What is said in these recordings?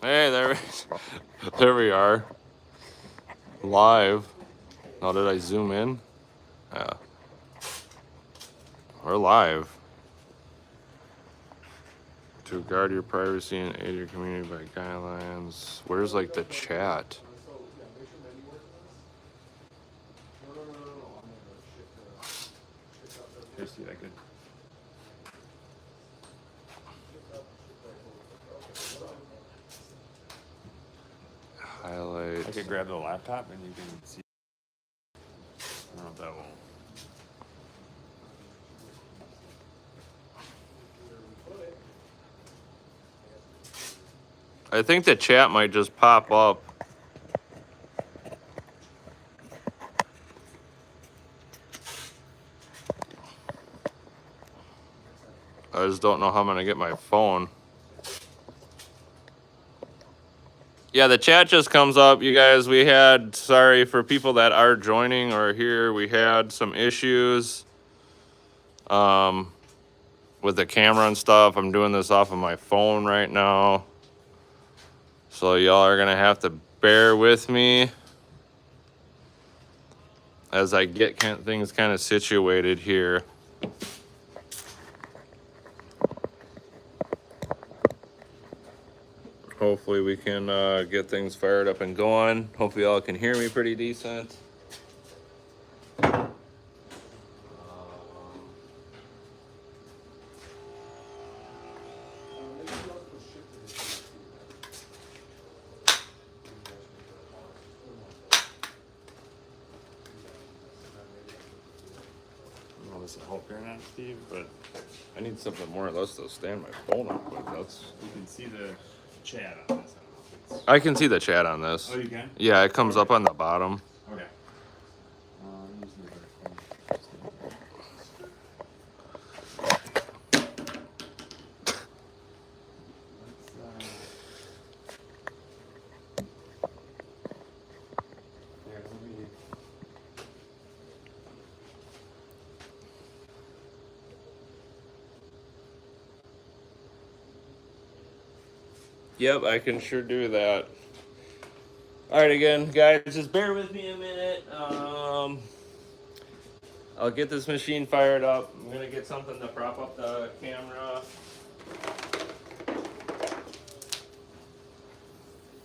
Hey, there we are. Live. Oh, did I zoom in? Yeah. We're live. To guard your privacy and aid your community by guidelines. Where's like the chat? Let's see if I could. Highlight. I could grab the laptop and you can see. I don't know if that will. I think the chat might just pop up. I just don't know how I'm gonna get my phone. Yeah, the chat just comes up. You guys, sorry for people that are joining or here, we had some issues with the camera and stuff. I'm doing this off of my phone right now. So y'all are gonna have to bear with me as I get things kind of situated here. Hopefully we can get things fired up and going. Hopefully y'all can hear me pretty decent. Well, this will help here not, Steve, but I need something more or less to stand my phone up with. you can see the chat on this. I can see the chat on this. Oh, you can? Yeah, it comes up on the bottom. Okay. Yep, I can sure do that. All right, again, guys, just bear with me a minute. I'll get this machine fired up. I'm gonna get something to prop up the camera.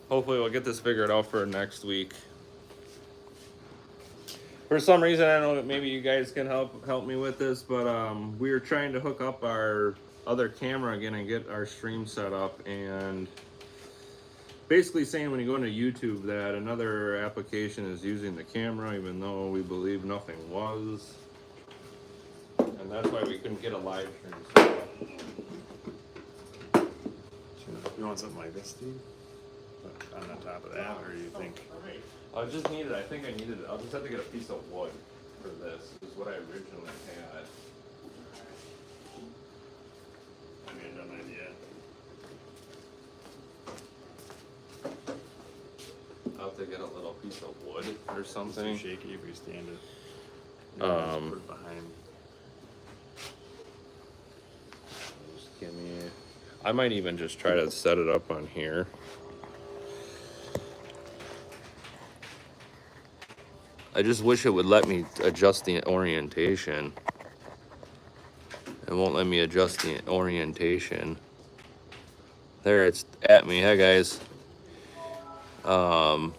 Hopefully we'll get this figured out for next week. For some reason, I don't know, maybe you guys can help me with this, but we were trying to hook up our other camera again and get our stream set up, and basically saying when you go into YouTube that another application is using the camera, even though we believe nothing was. And that's why we couldn't get a live stream set up. You want something like this, Steve? On the top of that, or you think? I just I'll just have to get a piece of wood for this, is what I originally had. I mean, no idea. I'll have to get a little piece of wood or something. It's too shaky if you stand it. Just put it behind. Just give me. I might even just try to set it up on here. I just wish it would let me adjust the orientation. It won't let me adjust the orientation. There, it's at me. Hi, guys. I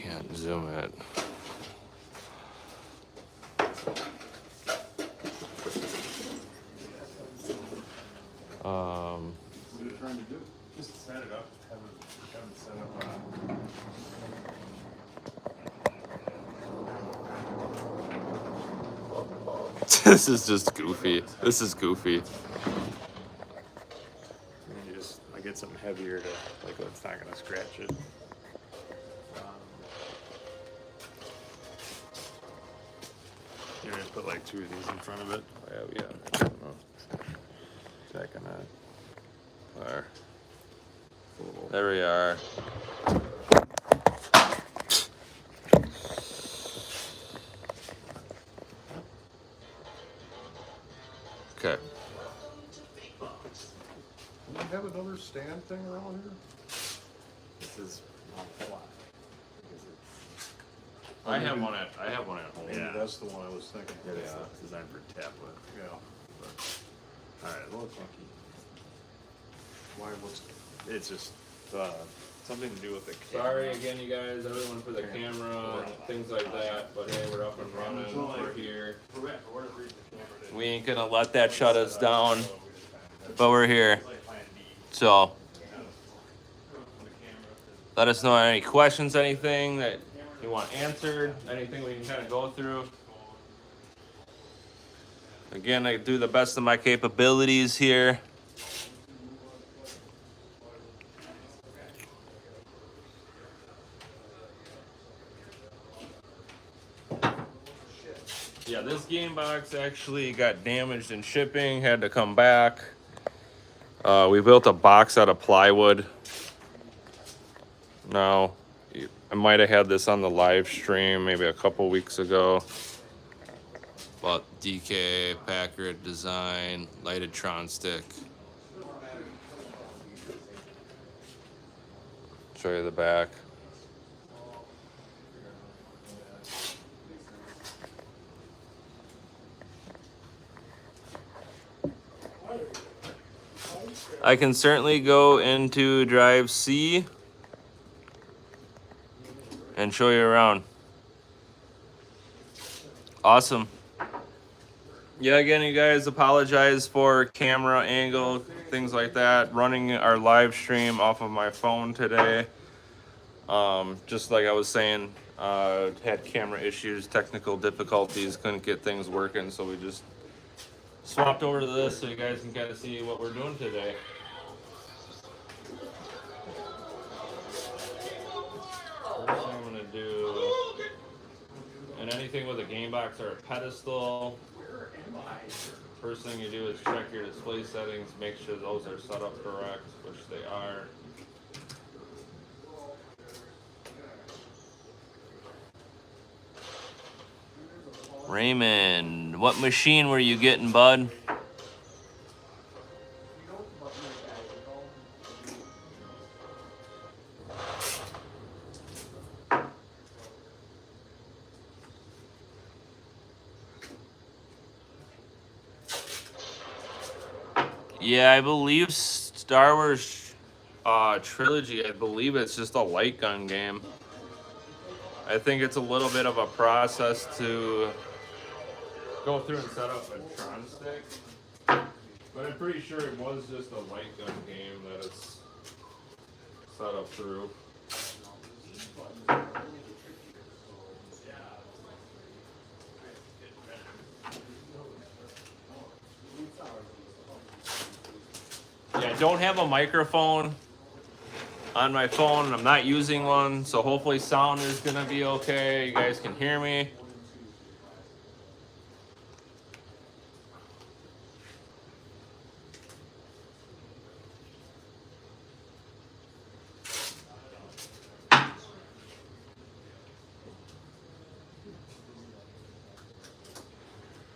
can't zoom it. What are you trying to do? Just set it up. Have it set up. This is just goofy. This is goofy. And you just, I get something heavier to, like, it's not gonna scratch it. You're gonna put like 2 of these in front of it. Yeah. I don't know. Is that gonna? There we are. Okay. Do you have another stand thing around here? This is a lot. I have one at home. Yeah. That's the one I was thinking. Yeah, it's designed for tablet. Yeah. But, all right, a little funky. Why, what's, It's just something to do with the camera. Sorry again, you guys, everyone for the camera and things like that. But hey, we're up and running. We're here. We ain't gonna let that shut us down. But we're here. So let us know any questions, anything that you want answered, anything we can kind of go through. Again, I do the best of my capabilities here. Yeah, this game box actually got damaged in shipping, had to come back. We built a box out of plywood. Now, I might have had this on the live stream maybe a couple weeks ago. But DK, Packard design, lighted Tron stick. Show you the back. I can certainly go into drive C and show you around. Awesome. Yeah, again, you guys, apologize for camera angle, things like that. Running our live stream off of my phone today. Just like I was saying, had camera issues, technical difficulties, couldn't get things working, so we just swapped over to this so you guys can kind of see what we're doing today. First thing I'm gonna do, and anything with a game box or a pedestal, first thing you do is check your display settings, make sure those are set up correct, which they are. Raymond, what machine were you getting, bud? Yeah, I believe Star Wars Trilogy, I believe it's just a light gun game. I think it's a little bit of a process to go through and set up a Tron stick. But I'm pretty sure it was just a light gun game that it's set up through. Yeah, I don't have a microphone on my phone. I'm not using one, so hopefully sound is gonna be okay. You guys can hear me.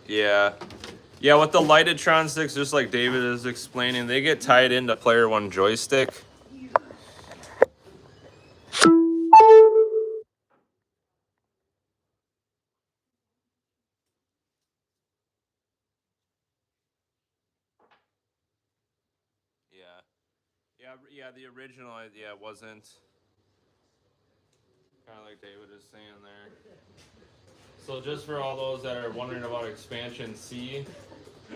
Yeah. Yeah, with the lighted Tron sticks, just like David is explaining, they get tied into player one joystick. Yeah, the original, wasn't. Kind of like David is saying there. So just for all those that are wondering about expansion C, I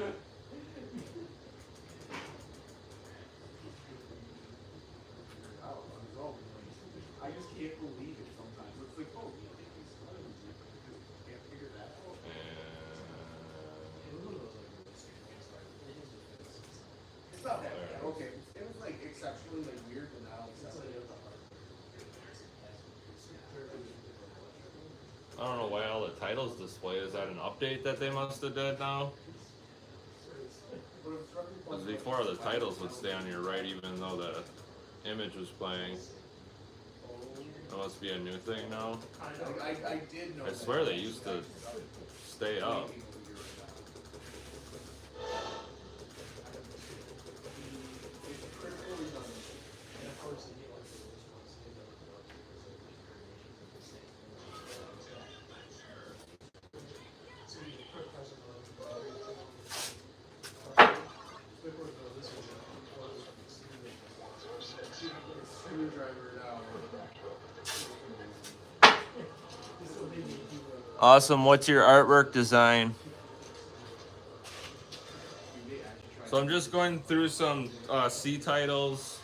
just can't believe it sometimes. It's like, oh, can't figure that out. It's not that bad. Okay, it was like exceptionally like weird, but now it's I don't know why all the titles display. Is that an update that they must have did now? Because before the titles would stay on your right even though the image was playing. That must be a new thing now. I did know. I swear they used to stay up. Awesome. What's your artwork design? So I'm just going through some C titles.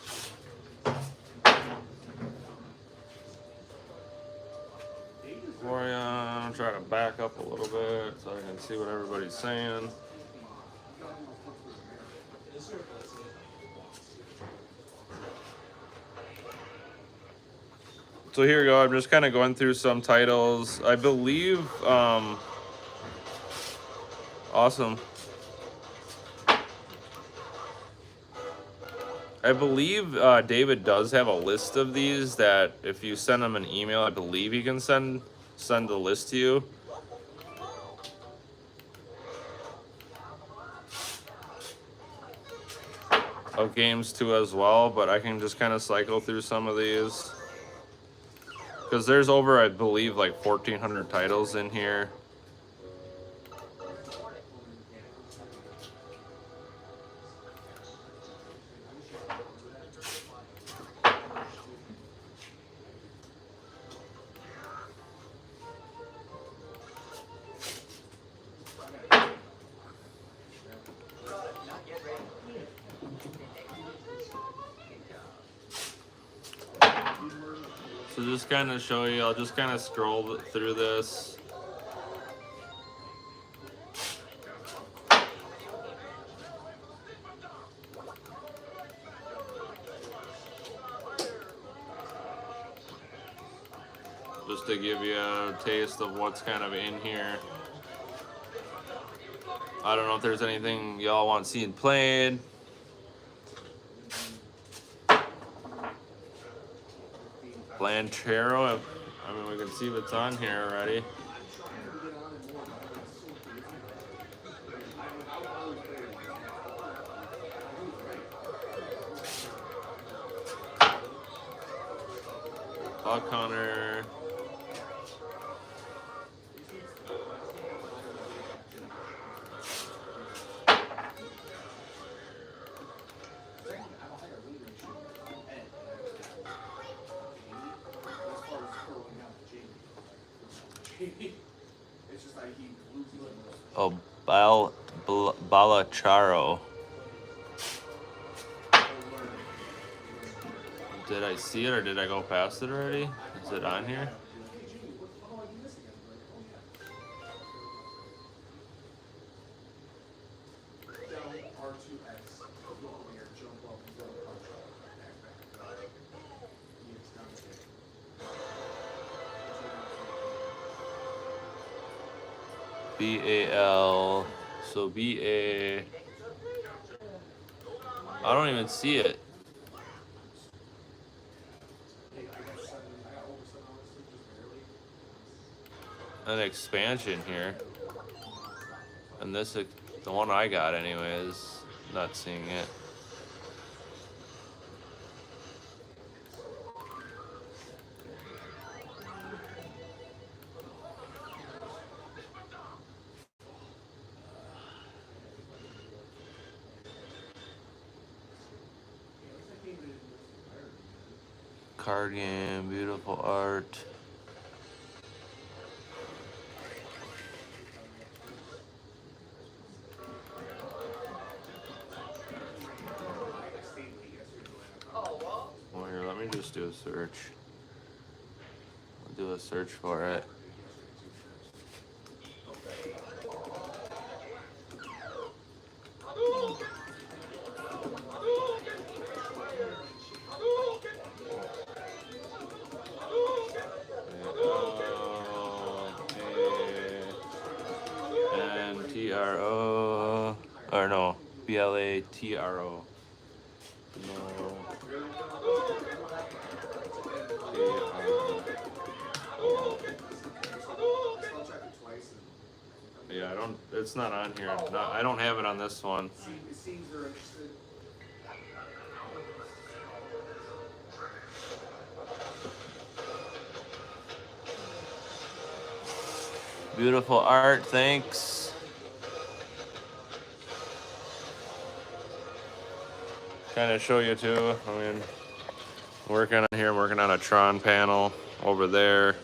For you, I'm trying to back up a little bit so I can see what everybody's saying. So here we go. I'm just kind of going through some titles. I believe, awesome. I believe David does have a list of these that if you send him an email, I believe he can send the list to you. Of games too as well, but I can just kind of cycle through some of these. Because there's over, I believe, like 1,400 titles in here. So just kind of show you, I'll just kind of scroll through this. Just to give you a taste of what's kind of in here. I don't know if there's anything y'all want seen played. Blanchero, I mean, we can see what's on here already. Buck Hunter. Oh, Balacharo. Did I see it or did I go past it already? Is it on here? BAL. So BA. I don't even see it. An expansion here. And this, the one I got anyway, is not seeing it. Card game, beautiful art. Well, here, let me just do a search. I'll do a search for it. TRO, or no, BLATRO. No. Yeah, I don't. It's not on here. No, I don't have it on this one. Beautiful art, thanks. kind of show you too. I mean, working on here, I'm working on a Tron panel over there.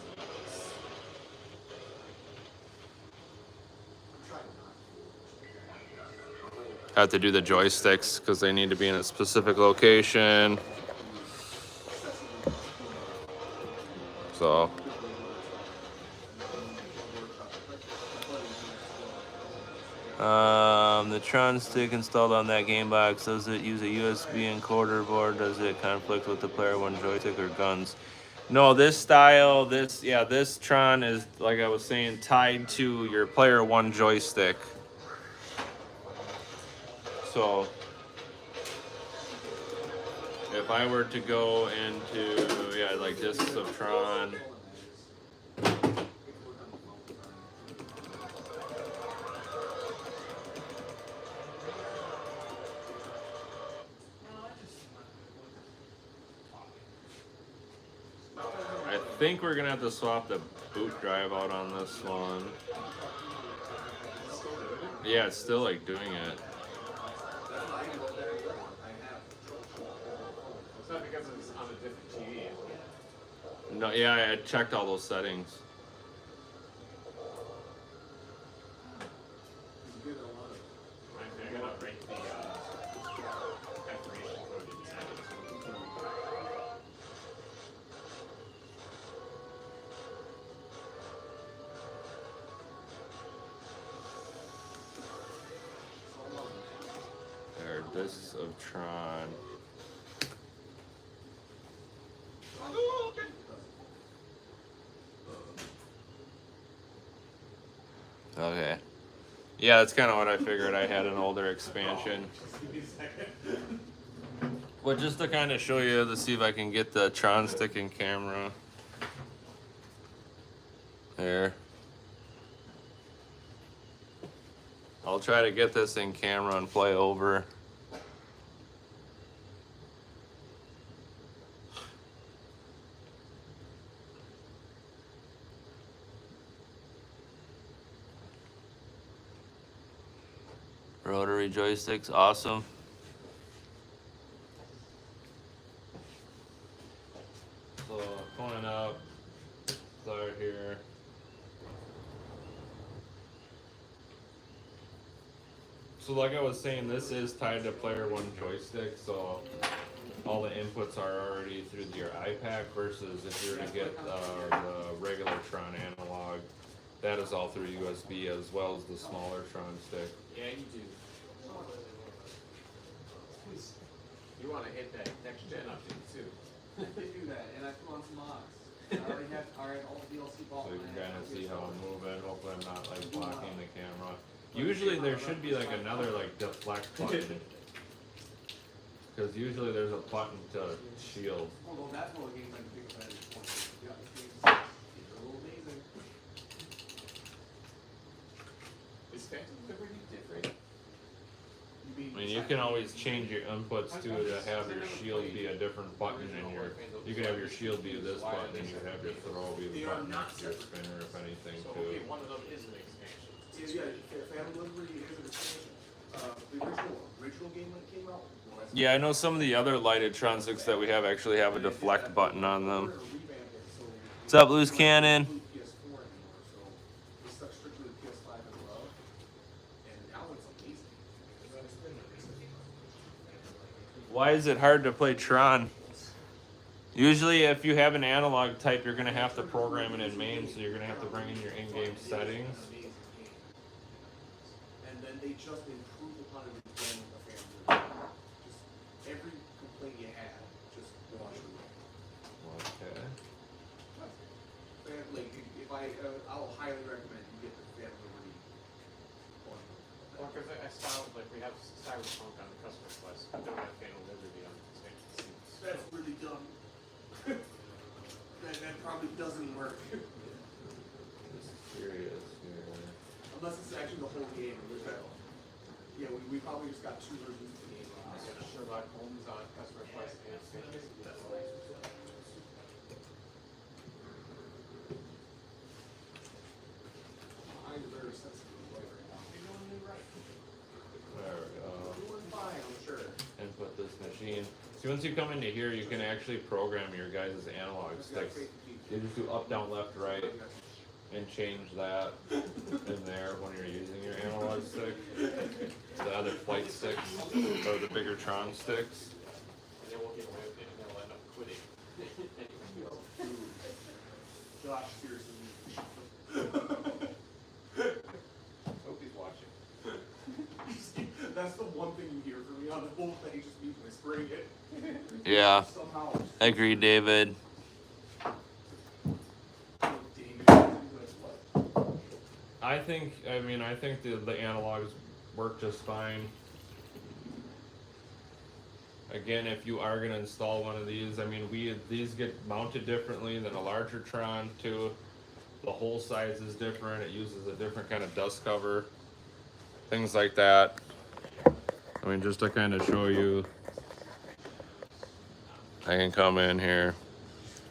Have to do the joysticks because they need to be in a specific location. So the Tron stick installed on that game box, does it use a USB encoder board? Does it conflict with the player one joystick or guns? No, this style, this Tron is, like I was saying, tied to your player one joystick. So if I were to go into, like discs of Tron, I think we're gonna have to swap the boot drive out on this one. Yeah, it's still like doing it. It's not because it's on a different TV. No, yeah, I checked all those settings. I gotta break the calibration code inside it. There, discs of Tron. Okay. Yeah, that's kind of what I figured. I had an older expansion. Well, just to kind of show you, to see if I can get the Tron stick in camera. There. I'll try to get this in camera and play over. Rotary joysticks, awesome. So pulling up, start here. So like I was saying, this is tied to player one joystick, so all the inputs are already through your iPad versus if you were to get the regular Tron analog, that is all through USB as well as the smaller Tron stick. Yeah, you do. You want to hit that next gen update too. I did do that, and I put on some mods. I already have all the DLC bought. So you can kind of see how I'm moving. Hopefully I'm not like blocking the camera. Usually there should be like another like deflect button. Because usually there's a button to shield. Although that's one of the games I can think of at this point. Yeah, this game's a little amazing. Is Phantom Liberty different? I mean, you can always change your inputs to have your shield be a different button in your. You can have your shield be this button, and you have your throw be the button next to your spinner, if anything, So, too. okay, one of them is an expansion. Yeah, Family Liberty is an expansion. The original game when it came out. Yeah, I know some of the other lighted Tron 6 that we have actually have a deflect button on them. What's up, Loose Cannon? PS4 anymore, so we stuck strictly with PS5 and above. And now it's amazing. Why is it hard to play Tron? Usually, if you have an analog type, you're going to have to program it in main, so you're going to have to bring in your in-game settings. Amazing game. And then they just improved upon it again with the Family Liberty. Just every complaint you had, just wash it away. Okay. Like, if I'll highly recommend you get the Family Liberty one. Well, because I saw, like, we have Cyberpunk on the customer quest, but don't have Phantom Liberty on the same. That's really dumb. that probably doesn't work. Just curious here. Unless it's actually the whole game. Yeah, we probably just got two versions of the game. Sherlock Holmes on customer quest and Phantom. I'm very sensitive to light right now. There we go. Doing fine, I'm sure. Input this machine See, once you come into here, you can actually program your guys' analog sticks. You just do up, down, left, right, and change that in there when you're using your analog stick. The other flight sticks, or the bigger Tron sticks. And they won't get away with it, and they'll end up quitting. Josh Pearson. Hope he's watching. That's the one thing you hear from me on the whole thing, just me whispering it. Yeah, Somehow. agree, David. I think the analogs work just fine. Again, if you are gonna install one of these, I mean, these get mounted differently than a larger Tron too. The hole size is different. It uses a different kind of dust cover, things like that. I mean, just to kind of show you, I can come in here.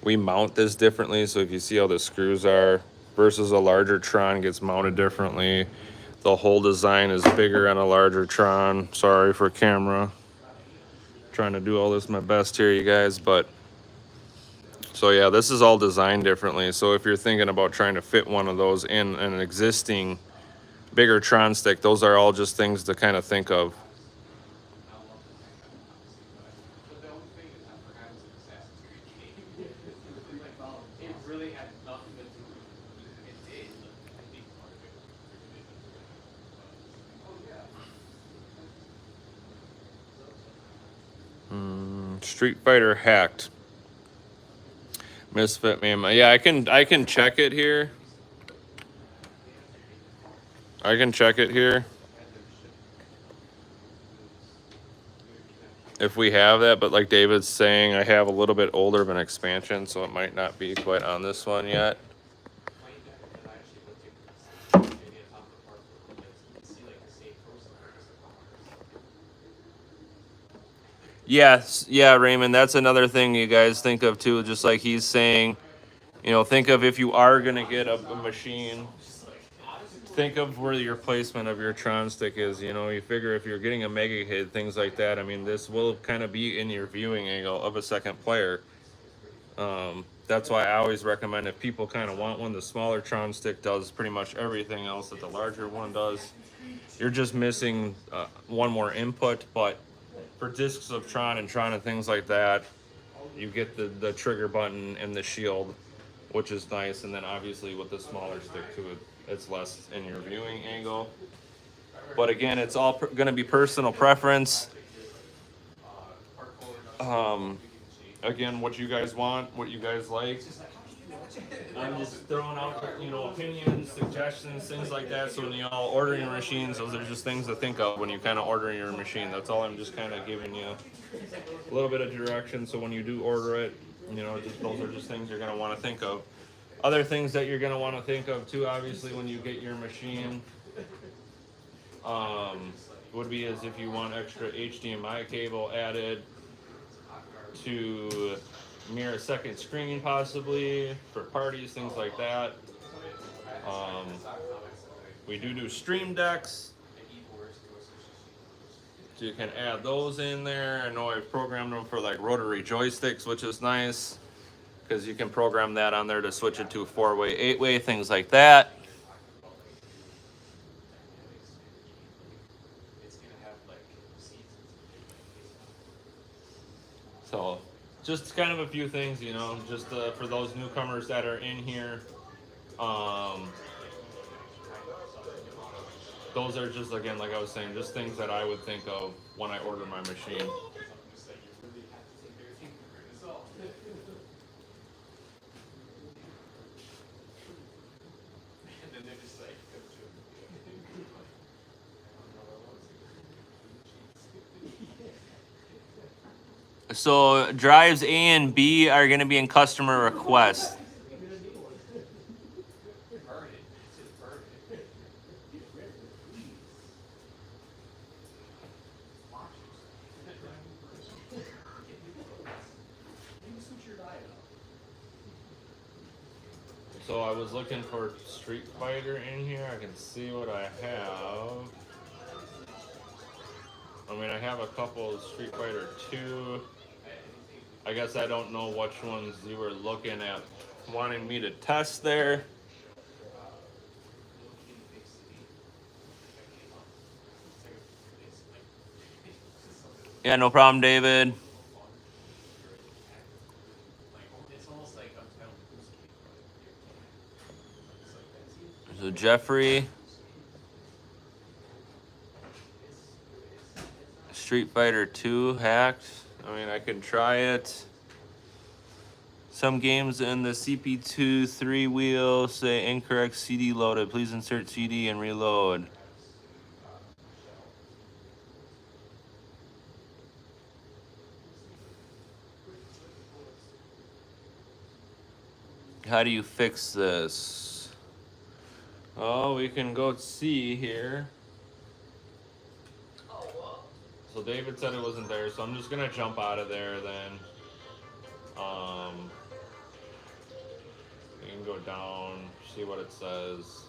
We mount this differently, so if you see how the screws are versus a larger Tron gets mounted differently. The whole design is bigger on a larger Tron. Sorry for camera. Trying to do all this my best here, you guys, but so yeah, this is all designed differently. So if you're thinking about trying to fit one of those in an existing bigger Tron stick, those are all just things to kind of think of. But the only thing is, I forgot it's an Assassin's Creed game. It really had nothing to do with it. It did. I think part of it was oh yeah. Street Fighter hacked. Misfit meme. Yeah, I can check it here. I can check it here. If we have that, but like David's saying, I have a little bit older of an expansion, so it might not be quite on this one yet. Playing that, and I actually looked at maybe a top of the parts where you can see like the same process. Yes, yeah, Raymond, that's another thing you guys think of too, just like he's saying, you know, think of if you are gonna get a machine, think of where your placement of your Tron stick is. You know, you figure if you're getting a mega hit, things like that, I mean, this will kind of be in your viewing angle of a second player. That's why I always recommend, if people kind of want one, the smaller Tron stick does pretty much everything else that the larger one does. You're just missing one more input, but for discs of Tron and things like that, you get the trigger button and the shield, which is nice. And then obviously with the smaller stick too, it's less in your viewing angle. But again, it's all going to be personal preference. Again, what you guys want, what you guys like. I'm just throwing out, you know, opinions, suggestions, things like that. So when you all order your machines, those are just things to think of when you kind of order your machine. That's all. I'm just kind of giving you a little bit of direction. So when you do order it, you know, just those are just things you're going to want to think of. Other things that you're going to want to think of too, obviously, when you get your machine, would be as if you want extra HDMI cable added to mirror a second screen, possibly for parties, things like that. We do stream decks, so you can add those in there. I know I've programmed them for like rotary joysticks, which is nice because you can program that on there to switch it to a 4-way, 8-way, things like that. So just kind of a few things, you know, just for those newcomers that are in here. Those are just, again, like I was saying, just things that I would think of when I order my machine. So drives A and B are going to be in customer request. So I was looking for Street Fighter in here. I can see what I have. I mean, I have a couple of Street Fighter 2. I guess I don't know which ones you were looking at, wanting me to test there. Yeah, no problem, David. It's almost like I'm telling you. So Jeffrey, Street Fighter 2 hacked. I mean, I can try it. Some games in the CP2 3 wheel say incorrect CD loaded. Please insert CD and reload. How do you fix this? Oh, we can go see here. So David said it wasn't there, so I'm just gonna jump out of there then. You can go down, see what it says.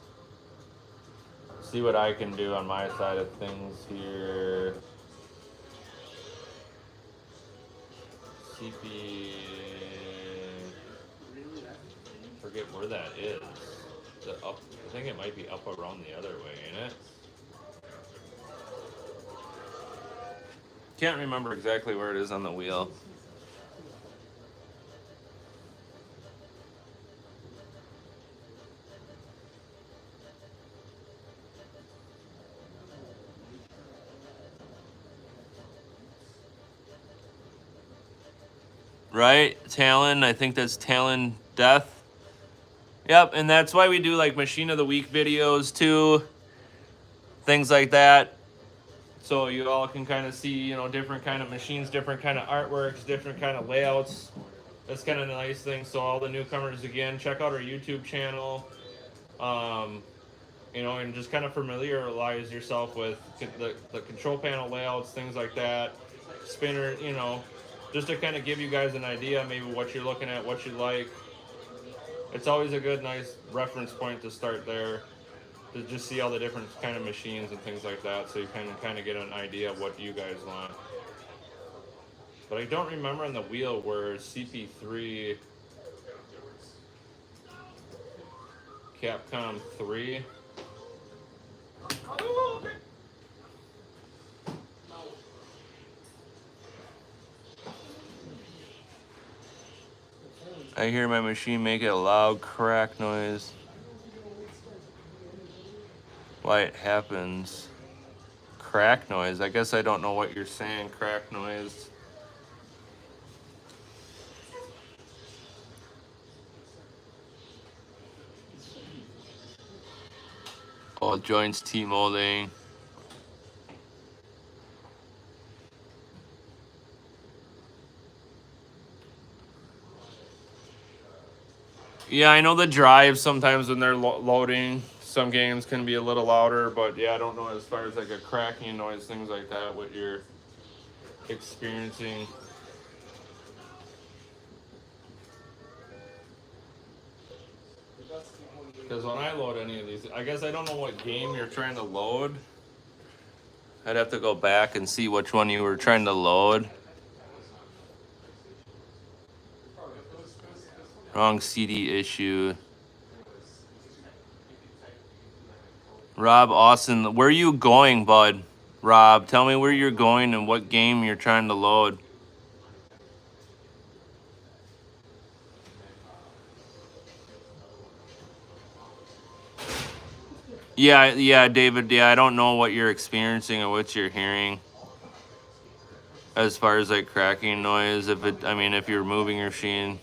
See what I can do on my side of things here. CP. Forget where that is. Is it up? I think it might be up around the other way, ain't it? Can't remember exactly where it is on the wheel. Right? Talon, I think that's Talon Death. Yep, and that's why we do like Machine of the Week videos too. Things like that. So you all can kind of see, you know, different kind of machines, different kind of artworks, different kind of layouts. That's kind of a nice thing. So all the newcomers, again, check out our YouTube channel. You know, and just kind of familiarize yourself with the control panel layouts, things like that. Spinner, you know, just to kind of give you guys an idea, maybe what you're looking at, what you like. It's always a good, nice reference point to start there, to just see all the different kind of machines and things like that, so you can kind of get an idea of what you guys want. But I don't remember on the wheel where CP3, Capcom 3. I hear my machine make a loud crack noise. Why it happens. Crack noise. I guess I don't know what you're saying, crack noise. All joints T-molding. Yeah, I know the drives sometimes when they're loading, some games can be a little louder, but yeah, I don't know as far as like a cracking noise, things like that, what you're experiencing. Because when I load any of these, I guess I don't know what game you're trying to load. I'd have to go back and see which one you were trying to load. Wrong CD issue. Rob Austin, where are you going, bud? Rob, tell me where you're going and what game you're trying to load. Yeah, David, yeah, I don't know what you're experiencing or what you're hearing. As far as like cracking noise, if you're moving your machine.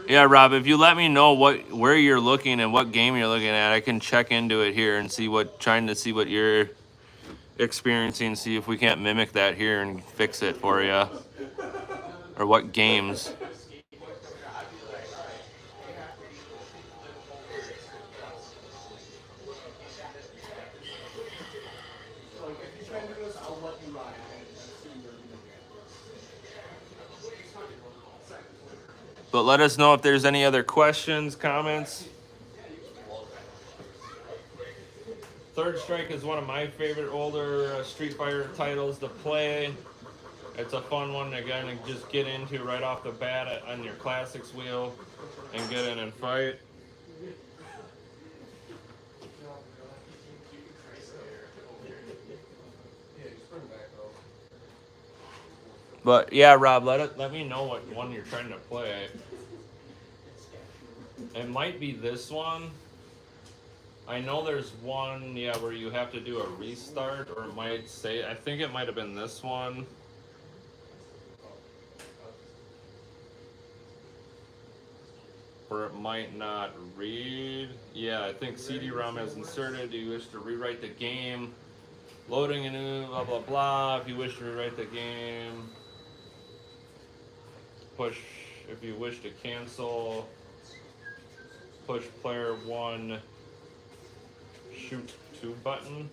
Yeah, Rob, if you let me know where you're looking and what game you're looking at, I can check into it here and trying to see what you're experiencing, see if we can't mimic that here and fix it for you. Or what games. But let us know if there's any other questions, comments. Third Strike is one of my favorite older Street Fighter titles to play. It's a fun one to kind of just get into right off the bat on your classics wheel and get in and fight. But yeah, Rob, let me know what one you're trying to play. It might be this one. I know there's one, yeah, where you have to do a restart, or it might say, I think it might have been this one. Or it might not read. Yeah, I think CD-ROM is inserted. Do you wish to rewrite the game? Loading a new blah blah blah. If you wish to rewrite the game, push. If you wish to cancel, push player 1 shoot 2 button.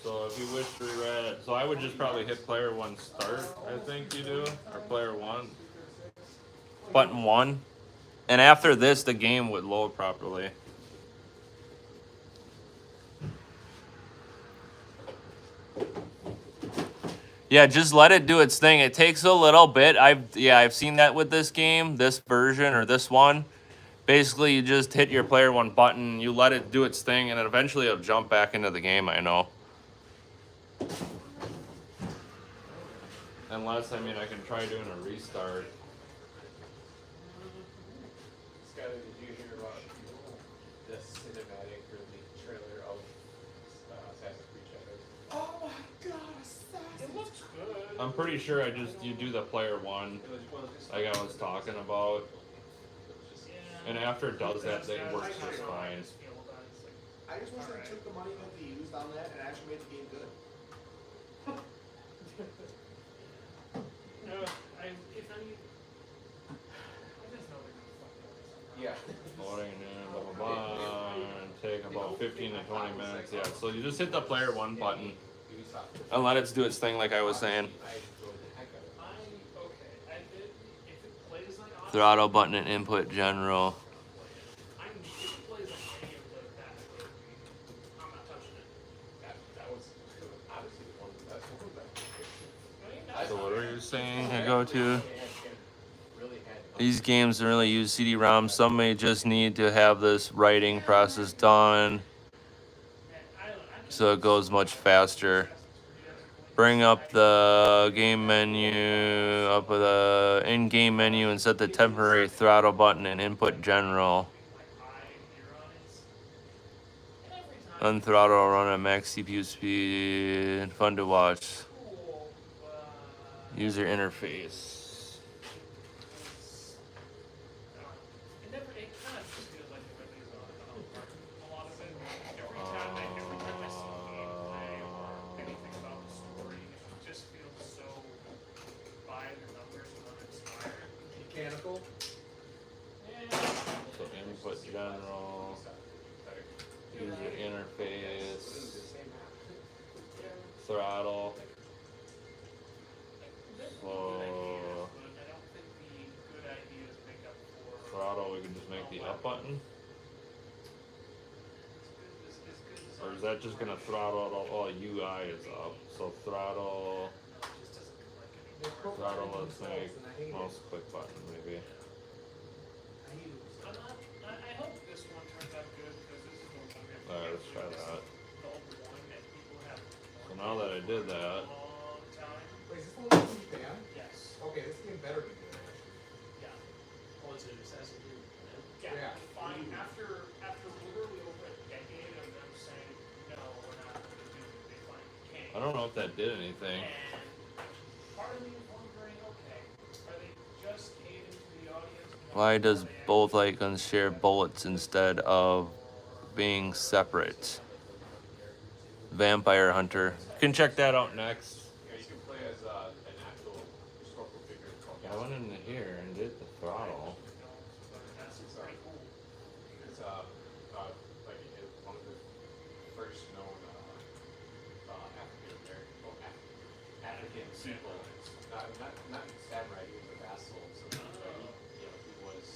So if you wish to rewrite it, so I would just probably hit player 1 start, I think you do, or player 1. Button 1. And after this, the game would load properly. Yeah, just let it do its thing. It takes a little bit. I've seen that with this game, this version or this one. Basically, you just hit your player 1 button, you let it do its thing, and then eventually it'll jump back into the game, I know. Unless, I mean, I can try doing a restart. Scott, did you hear about the cinematic or the trailer of Assassin's Creed Shadows? Oh my god, Assassin's! It looks good. I'm pretty sure you do the player 1, like I was talking about. And after it does that, it works just fine. I just wish they took the money that they used on that and actually made the game good. Yeah. Loading in, blah, blah, blah, and take about 15 to 20 minutes. Yeah, so you just hit the player 1 button and let it do its thing, like I was saying. Throttle button and input general. So what are you saying I go to? These games really use CD-ROM. Some may just need to have this writing process done so it goes much faster. Bring up the game menu, up with the in-game menu, and set the temporary throttle button and input general. Unthrottle, run at max CPU speed. Fun to watch. User interface. Mechanical. So input general. User interface. Throttle. So throttle, we can just make the up button. Or is that just gonna throttle it all? Oh, UI is up. So throttle. Throttle, let's make mouse click button maybe. I hope this one turns out good because this is the one Alright, let's try that. the old one that people have So now that I did that, a long time. Wait, is this the one from Japan? Yes. Okay, this game better be good. Yeah. Oh, it's an Assassin's Creed. Yeah. Fine. After literally over a decade of them saying no, we're not going to do it, they finally came. I don't know if that did anything. And part of me is wondering, okay, are they just catering to the audience? Why does both icons share bullets instead of being separate? Vampire Hunter. You can check that out next. Yeah, you can play as an actual historical figure. I went into here and did the throttle. That's pretty cool. It's like one of the first known people, not samurai, he was a vassal, so he was.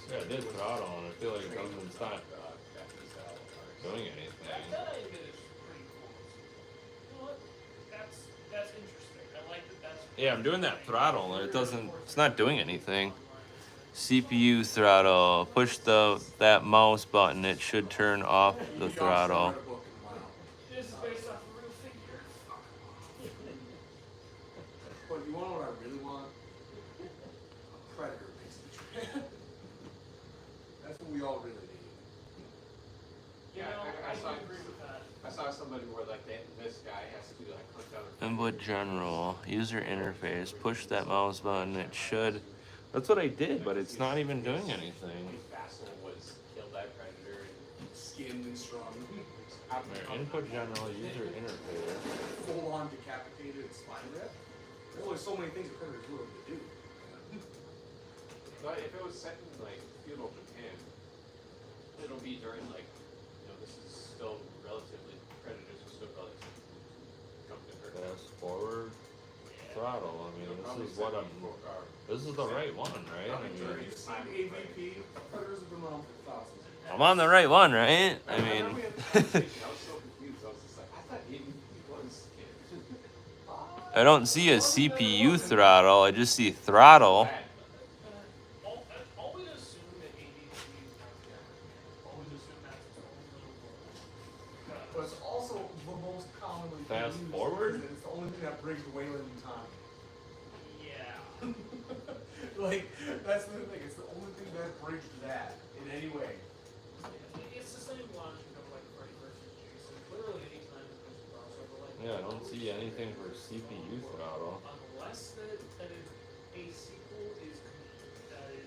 Yeah, it did throttle, and I feel like it doesn't stop Japanese style art. doing anything. That is pretty cool. You know what? That's interesting. I like that. That's Yeah, I'm doing that throttle, and it's not doing anything. CPU throttle. Push that mouse button. It should turn off the You guys throttle. read a book in a while. This is based off a real figure. But you want to know what I really want? A predator basically. That's what we all really need. You Yeah, know, I saw- agree with that. I saw somebody where like this guy has to like hunt down. Input general. User interface. Push that mouse button. It should. That's what I did, but it's not even doing anything. His vassal was killed by a predator. Skinned and strong. There, input general. User interface. Full on decapitated and spine rip. There's only so many things a predator's willing to do. But if it was set in like feudal Japan, it'll be during like, this is still relatively, predators are still relatively Fast forward. Throttle. I mean, this is what I'm. This is the right one, right? I mean, You've seen AVP, predators have been around for thousands. I'm on the right one, right? I mean. I was so confused. I was just like, I thought he was. I don't see a CPU throttle. I just see throttle. Always assume that ADC is not there. Always assume that's its own little world. But it's also the most commonly Fast used, forward? because it's the only thing that brings Wayland in time. Yeah. Like, that's the thing, it's the only thing that bridged that in any way. It's the same logic of like Freddy versus Jason. Literally anytime there's a crossover like Yeah, I don't see anything for CPU throttle. unless that a sequel is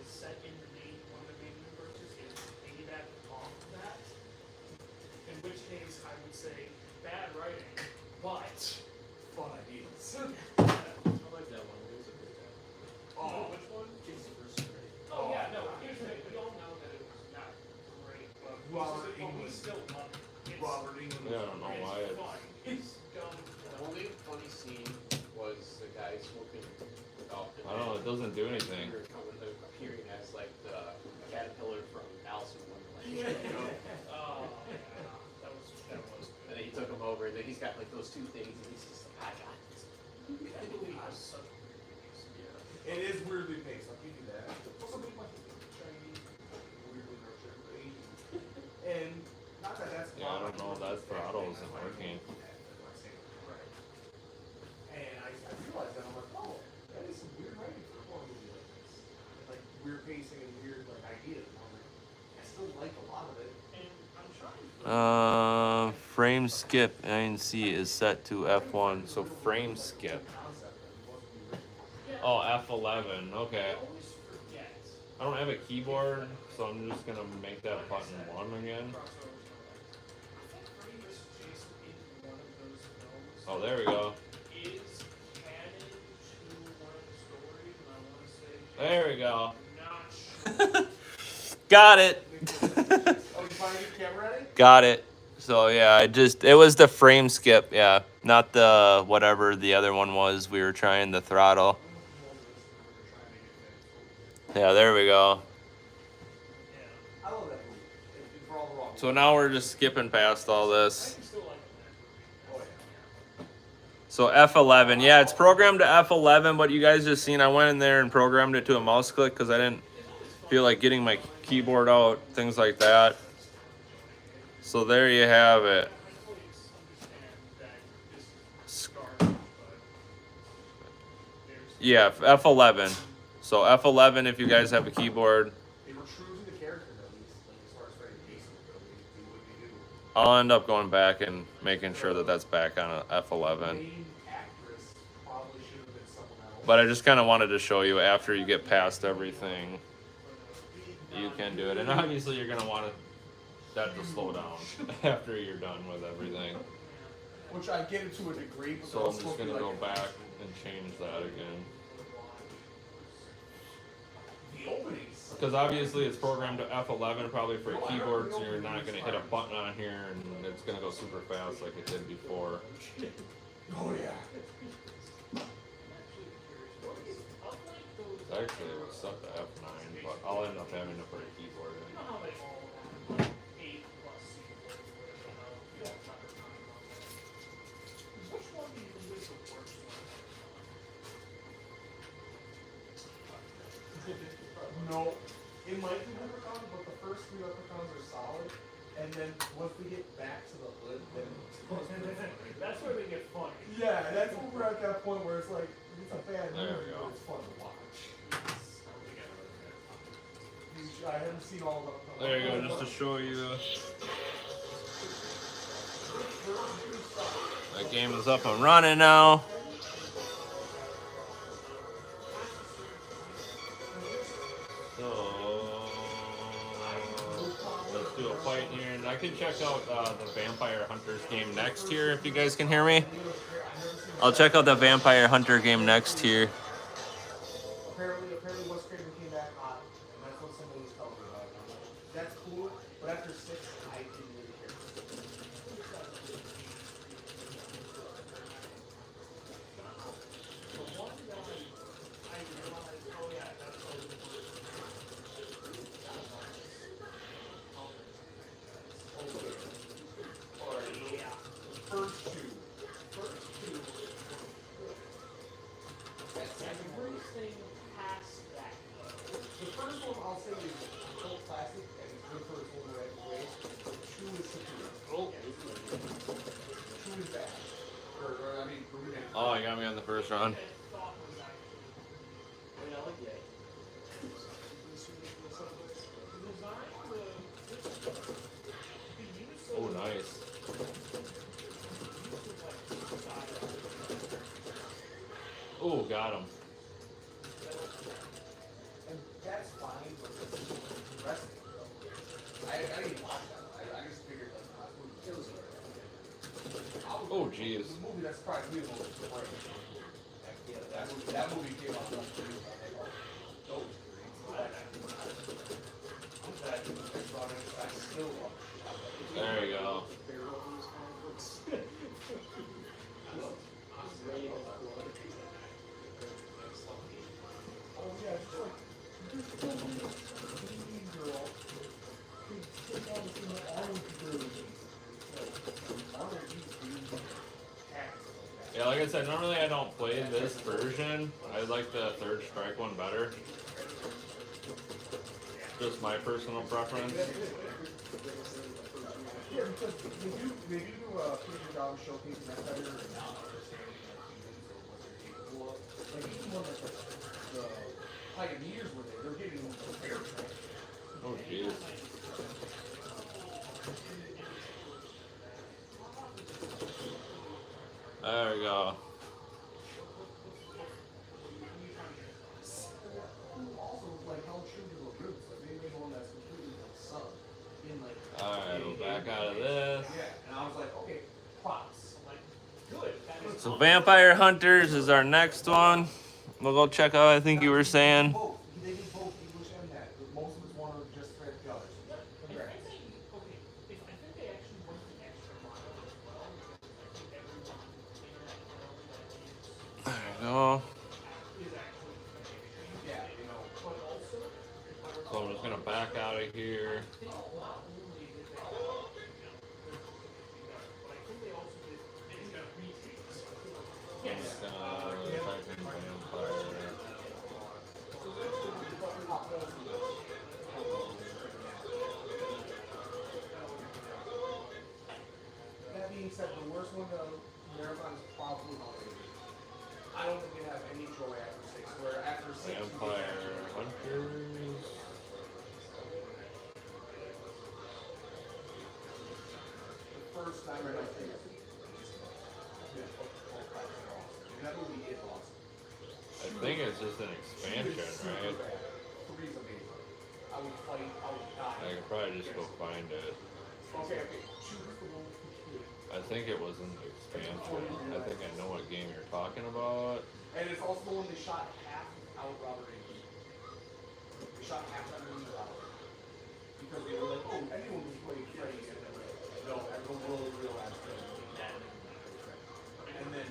set in the main one of the main universes is piggyback off of that. In which case I would say bad writing, but Fun ideas. I like that one. It was a good time. oh, which one? Kids versus Freddy. Oh yeah, no. Here's the thing. We all know that it was not great, but Robert we Englund. still love it. It's, Robert Englund. Yeah, I don't know why it's it's. fun. It's dumb. The only funny scene was the guy smoking without the I don't know. It doesn't do anything. appearing as like the caterpillar from Alice in Wonderland. Oh, yeah. That was good. And then he took him over, and then he's got like those two things, and he's just like, I got this. That movie was such a weird piece. It is weirdly paced, I'll give you that. Also made by Chinese, weirdly nurtured, Asian. And not that that's Yeah, I don't know. That throttle isn't working. And I realized that, I'm like, oh, that is some weird writing for a horror movie like this. Like, weird pacing and weird, like, ideas. And I'm like, I still like a lot of it. And I'm trying to Frame skip INC is set to F1, so frame skip. Concept that it wasn't the original. Oh, F11. Okay. I always forget. I don't have a keyboard, so I'm just gonna make that button 1 again. I think Freddy vs. Jason is one of those films Oh, there we go. is canon to one of the stories, and I want to say There we go. I'm not sure. Got it. Oh, you finally get the camera ready? Got it. So yeah, it was the frame skip, yeah. Not the whatever the other one was. We were trying the throttle. Yeah, there we go. Yeah. I love that movie. For all the wrong So now we're just skipping past all this. I still like the Oh, yeah. So F11, yeah, it's programmed to F11, but you guys just seen I went in there and programmed it to a mouse click because I didn't feel like getting my keyboard out, things like that. So there you have it. Yeah, F11. So F11 if you guys have a keyboard. They were true to the character, at least, like, as far as Freddy Jason go. They do what they do. I'll end up going back and making sure that that's back on a The F11. main actress probably should have been someone else. But I just kind of wanted to show you after you get past everything, you can do it. And obviously you're going to want that to slow down after you're done with everything. Which I get it to a degree, but So they're I'm also just going to like, go back and change that again. The openings. Because obviously it's programmed to F11 probably for a keyboard, so you're not going to hit a button on here and it's going to go super fast like it did before. Oh yeah. Actually, it was set to F9, but I'll end up having to put a keyboard You in. know how they all have like 8 plus sequels where you know you have time on them. Which one do you think is the worst one? No, it might be Leprechaun, but the first 3 Leprechauns are solid. And then once we get back to the hood, then That's where they get funny. yeah, that's when we're at that point where it's like it's a bad There movie, we go. but it's fun to watch. I haven't seen all of them. There you go, just to show you. That game is up and running now. So let's do a fight here, and I can check out the Vampire Hunters game next here if you guys can hear me. I'll check out the Vampire Hunter game next here. Apparently Wes Craven came back hot, and that's what somebody was telling me about. And I'm like, that's cool, but after 6, I didn't really care. The one guy I realized, oh yeah, that's what it was. Yeah. First 2. Everything past that. The first one I'll say is cult classic, and it's good for its own way. 2 is superior. Oh. 2 is bad. I mean, Oh, you got me on the first round. Oh, nice. Oh, got him. and that's fine, but the rest of it, though. I didn't watch that. I just figured, like, it was Oh, jeez. the movie that surprised me the most was Tron. Yeah, that movie came out last year. I'm like, oh, those great. I still love it. There you go. Oh yeah, it's like mean girl. Take all the thing that Arnold could do. Arnold used to be hacked. Yeah, like I said, normally I don't play this version. I like the Third Strike one better. Just my personal preference. Yeah, because they do a pretty good job of showcasing that better and not understanding that humans or what they're capable of. Like even when the pioneers were there, they're getting prepared. Oh, jeez. There we go. Also, like how true to the roots, like they made one that's completely like sub in like. Alright, we're back out of this. Yeah, and I was like, okay, props. I'm like, good. That is So Vampire Hunters is our next one. We'll go check out, I think you were saying. both. They did both English and that. But most of us wanted to just read the others. Congrats. I think they actually went the extra mile as well. I think everyone in that world that There you go. is actually Yeah, you know. but also So I'm just gonna back out of here. not only did they but I think they also did retakes. Yes. Just gonna type in Vampire. That being said, the worst one to marathon is probably Holiday. I don't think they have any joy after 6. Where after 6, you get Vampire Hunters. the first time I think that movie is awesome. I think it's just an expansion, right? 3 is amazing. I would fight, I would die. I could probably just go find it. Okay. 2 is the one with the kid. I think it was in the expansion. I think I know what game you're talking about. And it's also the one they shot half without Robert A. Lee. They shot half that movie without him. Because they were like, oh, anyone can play Freddy. And then, no, everyone will realize Freddy. And then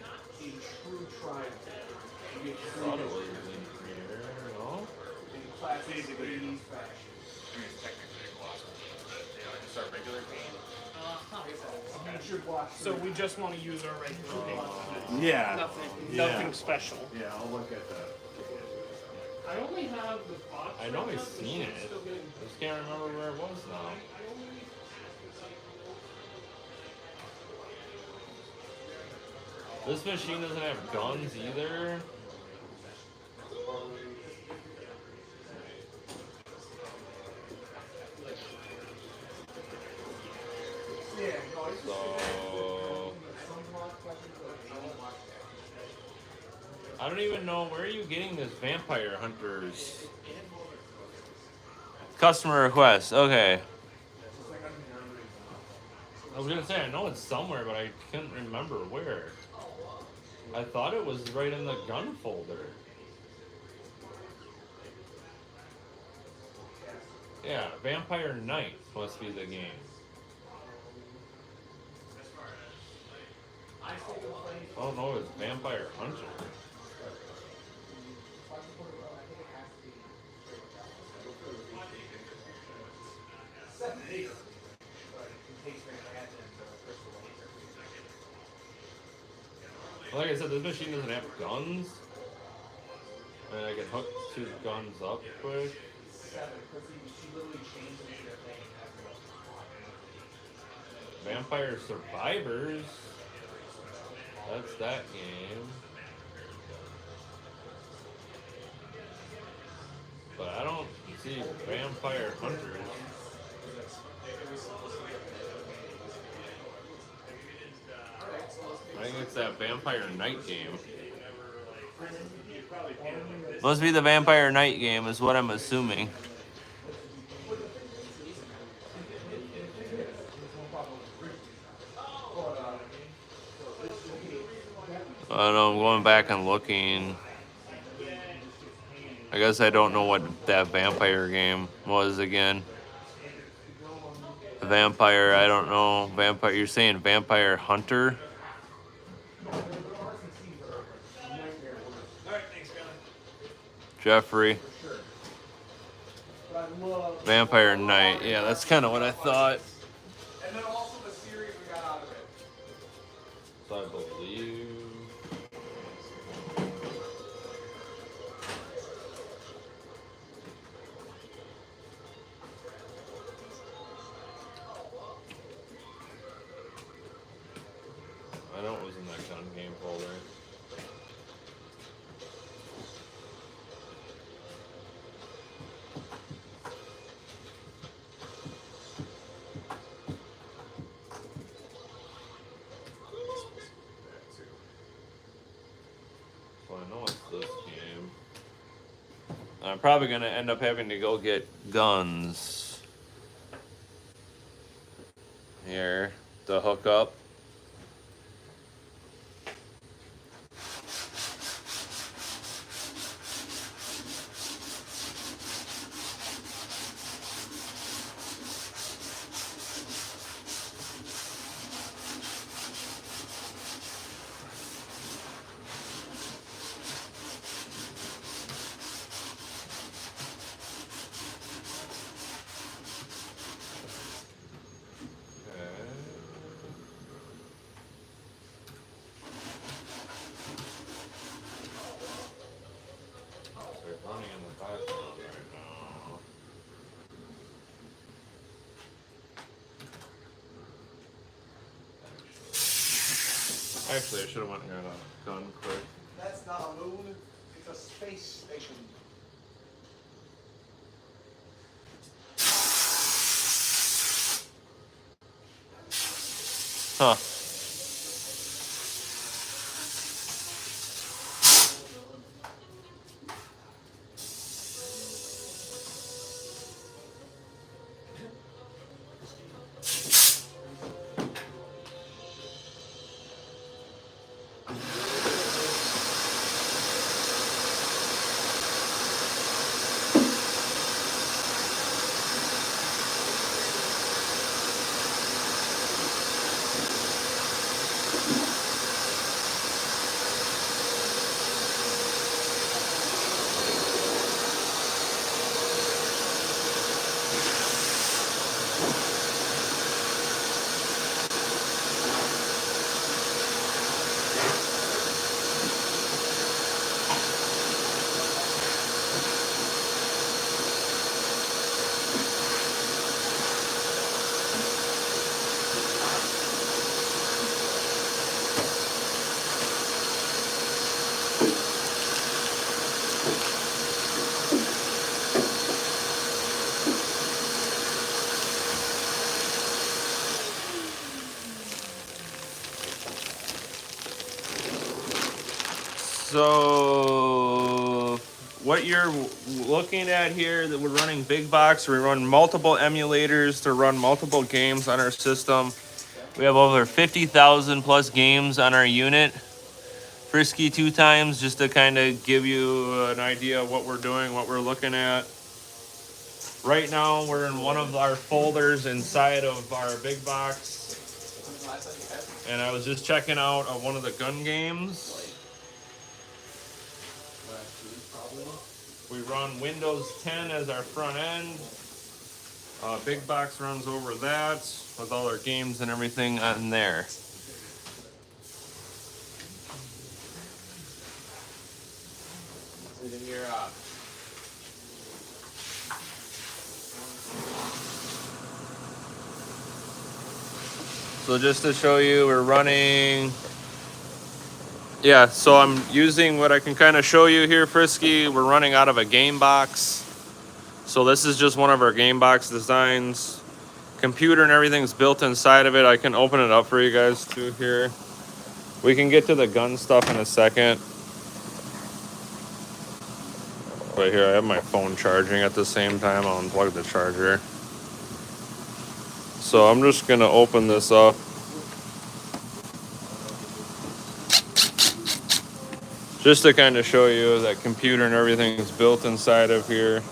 should watch. So we just want to use our regular paint. Yeah. Nothing special. Yeah, I'll look at that. I only have the box. I know right I've now, the seen it. shit's still getting- I just can't remember where it was now. This machine doesn't have guns either. Yeah, no, it's So I don't even know where are you getting this vampire hunters. Customer request. Okay. I was gonna say I know it's somewhere, but I couldn't remember where. I thought it was right in the gun folder. Yeah, Vampire Knight must be the game. I don't know if it's Vampire Hunter. Like I said, this machine doesn't have guns. And I can hook two guns up quick. Vampire Survivors. That's that game. But I don't see Vampire Hunters. I think it's that Vampire Knight game. Must be the Vampire Knight game is what I'm assuming. I don't know, I'm going back and looking. I guess I don't know what that vampire game was again. Vampire, I don't know. Vampire, you're saying Vampire Hunter? Jeffrey. Vampire Knight. Yeah, that's kind of what I thought. And then also the series we got out of it. So I believe. I know it was in that gun game folder. So I know it's this game. I'm probably gonna end up having to go get guns here to hook up. They're running in the background right now. Actually, I should have went and got a gun quick. That's not a moon, it's a space station. Huh. So what you're looking at here, that we're running big box. We run multiple emulators to run multiple games on our system. We have over 50,000 plus games on our unit. Frisky 2 times, just to kind of give you an idea of what we're doing, what we're looking at. Right now, we're in one of our folders inside of our big box. And I was just checking out one of the gun games. We run Windows 10 as our front end. Big box runs over that with all our games and everything on there. And then your So just to show you, we're running. Yeah, so I'm using what I can kind of show you here, Frisky. We're running out of a game box. So this is just one of our game box designs. Computer and everything's built inside of it. I can open it up for you guys too here. We can get to the gun stuff in a second. But here, I have my phone charging at the same time. I'll unplug the charger. So I'm just gonna open this up. Just to kind of show you that computer and everything is built inside of here.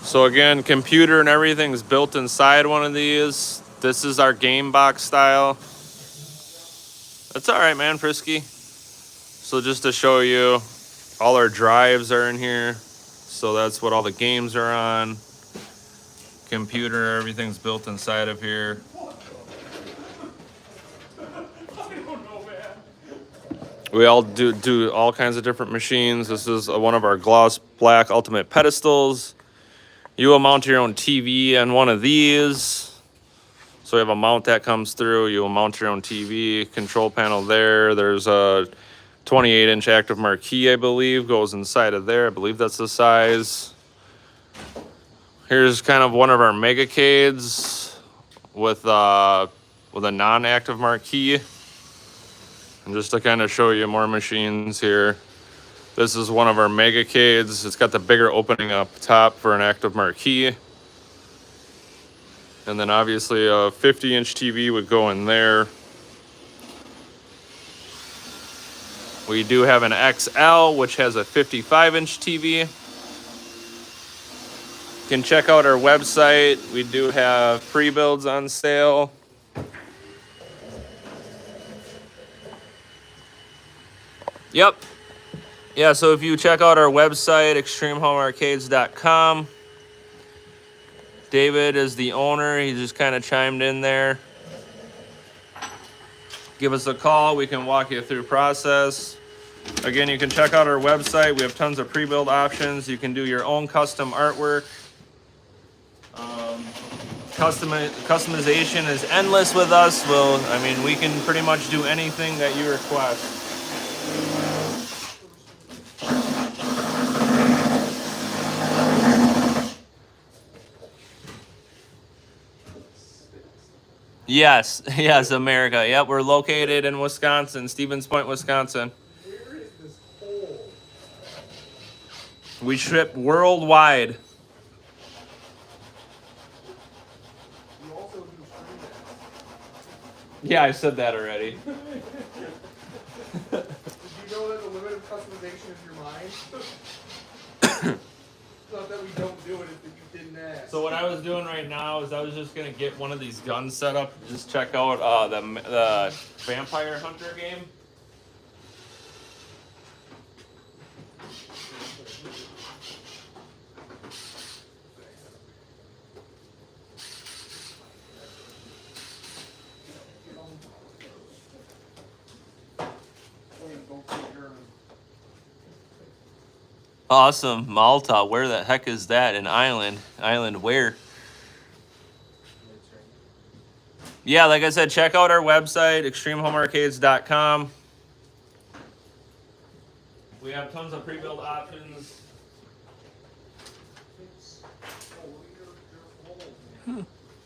So again, computer and everything is built inside one of these. This is our game box style. That's all right, man, Frisky. So just to show you, all our drives are in here. So that's what all the games are on. Computer, everything's built inside of here. We all do all kinds of different machines. This is one of our gloss black ultimate pedestals. You will mount your own TV on one of these. So we have a mount that comes through. You will mount your own TV control panel there. There's a 28-inch active marquee, I believe, goes inside of there. I believe that's the size. Here's kind of one of our Megacades with a non-active marquee. And just to kind of show you more machines here. This is one of our Megacades. It's got the bigger opening up top for an active marquee. And then obviously a 50-inch TV would go in there. We do have an XL, which has a 55-inch TV. You can check out our website. We do have pre-builds on sale. Yep. Yeah, so if you check out our website, extremehomearcades.com. David is the owner. He just kind of chimed in there. Give us a call. We can walk you through process. Again, you can check out our website. We have tons of pre-build options. You can do your own custom artwork. Customization is endless with us. We can pretty much do anything that you request. Yes, America. Yep, we're located in Wisconsin, Stevens Point, Wisconsin. Where is this hole? We ship worldwide. You also do stream Yeah, I said that already. Did you know that the limit of customization is your mind? It's not that we don't do it, it's that you didn't ask. So what I was doing right now is I was just gonna get one of these guns set up. Just check out the Vampire Hunter game. Awesome, Malta. Where the heck is that? An island? Island where? Yeah, like I said, check out our website, extremehomearcades.com. We have tons of pre-built options.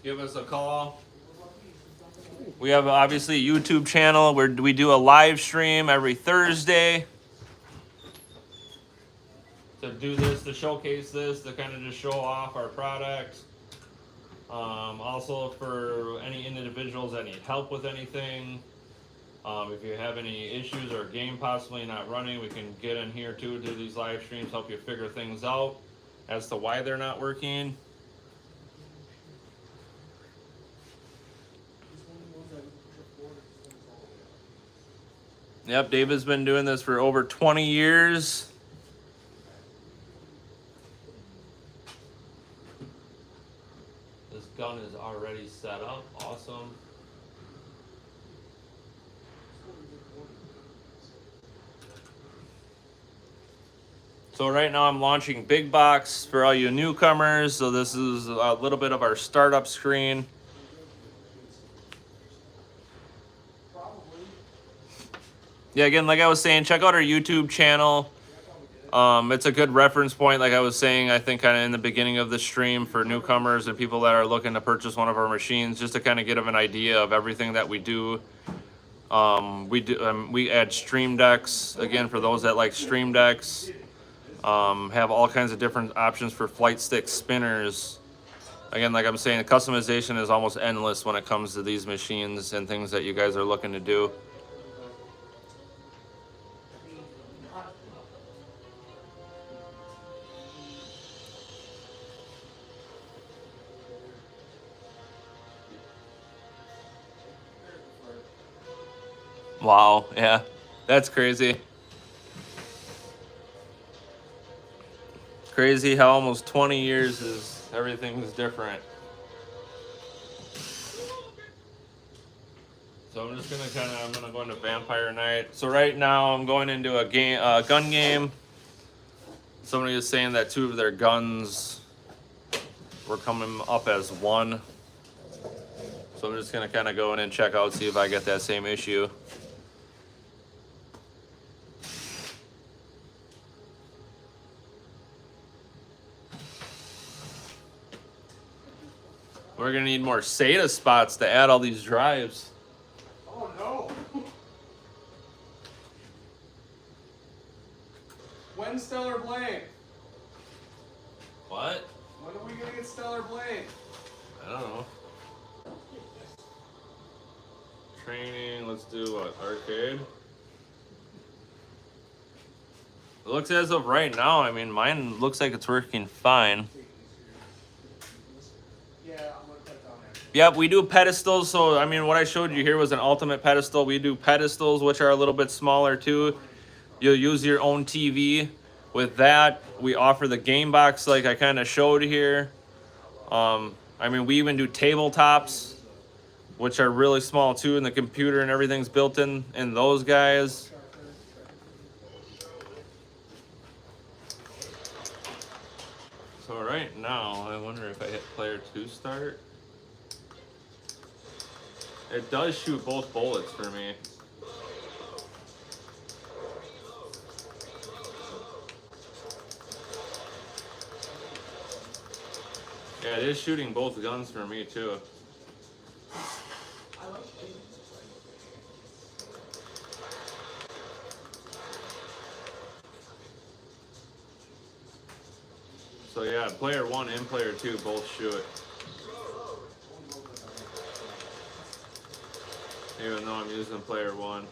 give us a call. We have obviously a YouTube channel where we do a live stream every Thursday to do this, to showcase this, to kind of just show off our product. Also for any individuals that need help with anything. If you have any issues or a game possibly not running, we can get in here too, do these live streams, help you figure things out as to why they're not working. Yep, David's been doing this for over 20 years. This gun is already set up. Awesome. So right now I'm launching big box for all you newcomers. So this is a little bit of our startup screen. Yeah, again, like I was saying, check out our YouTube channel. It's a good reference point, like I was saying, I think kind of in the beginning of the stream for newcomers and people that are looking to purchase one of our machines, just to kind of get them an idea of everything that we do. We add stream decks, again, for those that like stream decks. Have all kinds of different options for flight stick spinners. Again, like I'm saying, the customization is almost endless when it comes to these machines and things that you guys are looking to do. Wow, yeah, that's crazy. Crazy how almost 20 years is everything's different. So I'm just gonna I'm gonna go into Vampire Night. So right now I'm going into a game, gun game. Somebody is saying that 2 of their guns were coming up as 1. So I'm just gonna kind of go in and check out, see if I get that same issue. We're gonna need more SATA spots to add all these drives. Oh no! When's Stellar Blade? What? When are we gonna get Stellar Blade? I don't know. Training, let's do what? Arcade? It looks as of right now, I mean, mine looks like it's working fine. Yep, we do pedestals. So, I mean, what I showed you here was an ultimate pedestal. We do pedestals, which are a little bit smaller too. You'll use your own TV. With that, we offer the game box like I kind of showed here. I mean, we even do tabletops, which are really small too, and the computer and everything's built in those guys. So right now, I wonder if I hit player 2 start. It does shoot both bullets for me. Yeah, it is shooting both guns for me too. So yeah, player 1 and player 2 both shoot. Even though I'm using player 1.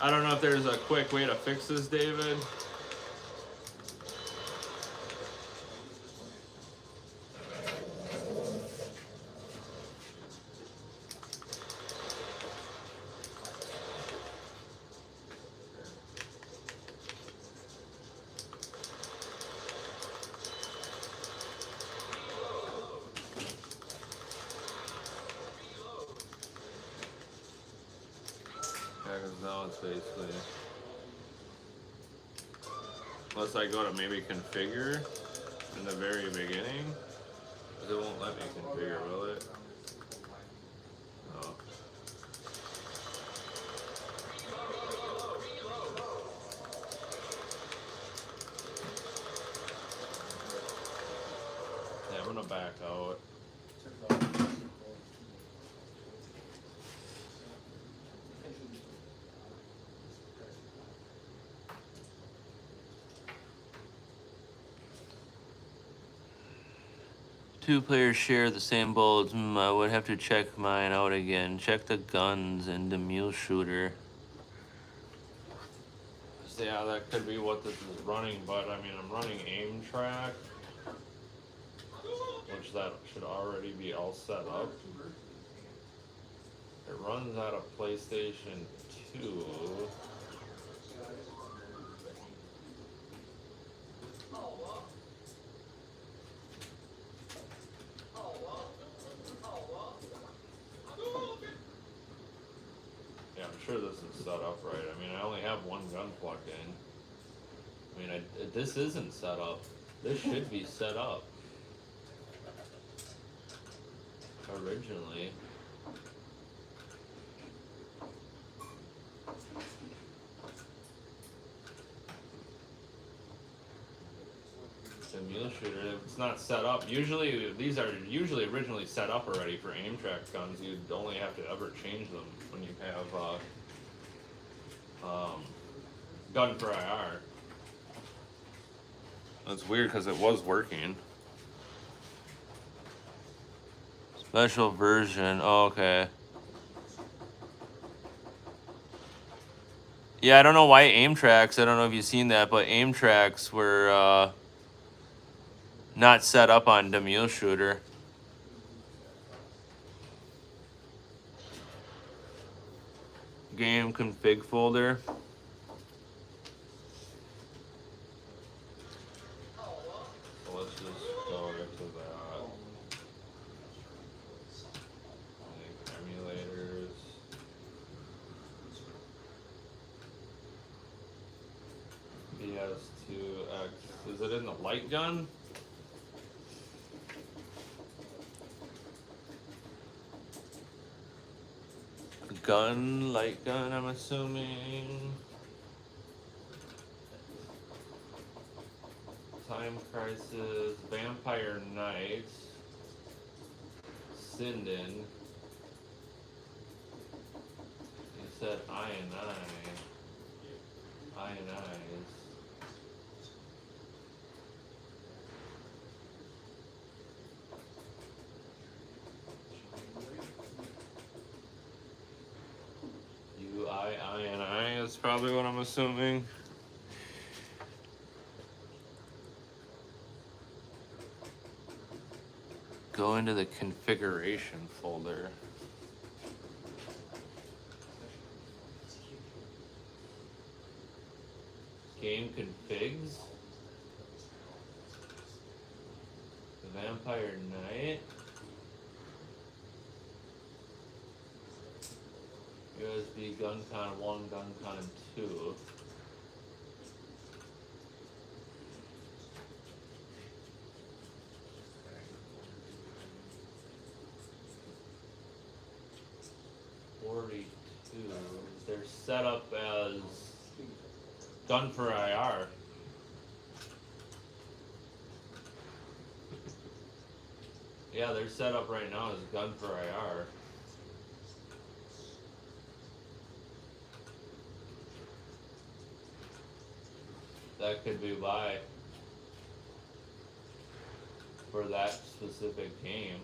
I don't know if there's a quick way to fix this, David. Now it's basically, unless I go to maybe configure in the very beginning, because it won't let me configure, will it? No. Two players share the same bullets. I would have to check mine out again. Check the guns and the mule shooter. So yeah, that could be what this is running, but I mean, I'm running aim track, which that should already be all set up. It runs out of PlayStation 2. Yeah, I'm sure this is set up right. I mean, I only have one gun plugged in. I mean, this isn't set up. This should be set up originally. The mule shooter, it's not set up. Usually, these are usually originally set up already for aim track guns. You'd only have to ever change them when you have gun for IR. That's weird because it was working. Special version. Oh, okay. Yeah, I don't know why aim tracks. I don't know if you've seen that, but aim tracks were not set up on the mule shooter. Game config folder. So let's just go into that. Like emulators. PS2X. Is it in the light gun? Light gun, I'm assuming. Time Crisis, Vampire Knights, Sinden. You said I and I's. I and I is probably what I'm assuming. Go into the configuration folder. Game configs. The Vampire Knight. USB GunCon 1, GunCon 2. They're set up as gun for IR. Yeah, they're set up right now as gun for IR. That could be why for that specific game.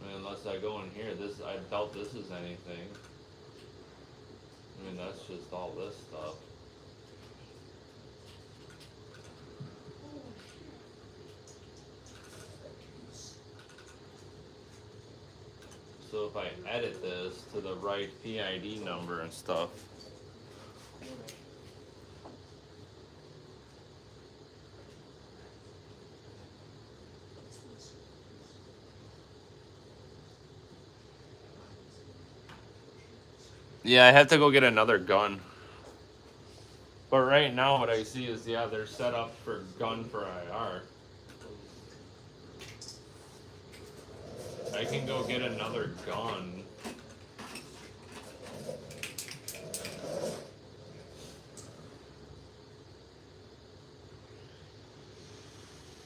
I mean, unless I go in here, I doubt this is anything. I mean, that's just all this stuff. So if I edit this to the right PID number and stuff. Yeah, I have to go get another gun. But right now what I see is, yeah, they're set up for gun for IR. I can go get another gun.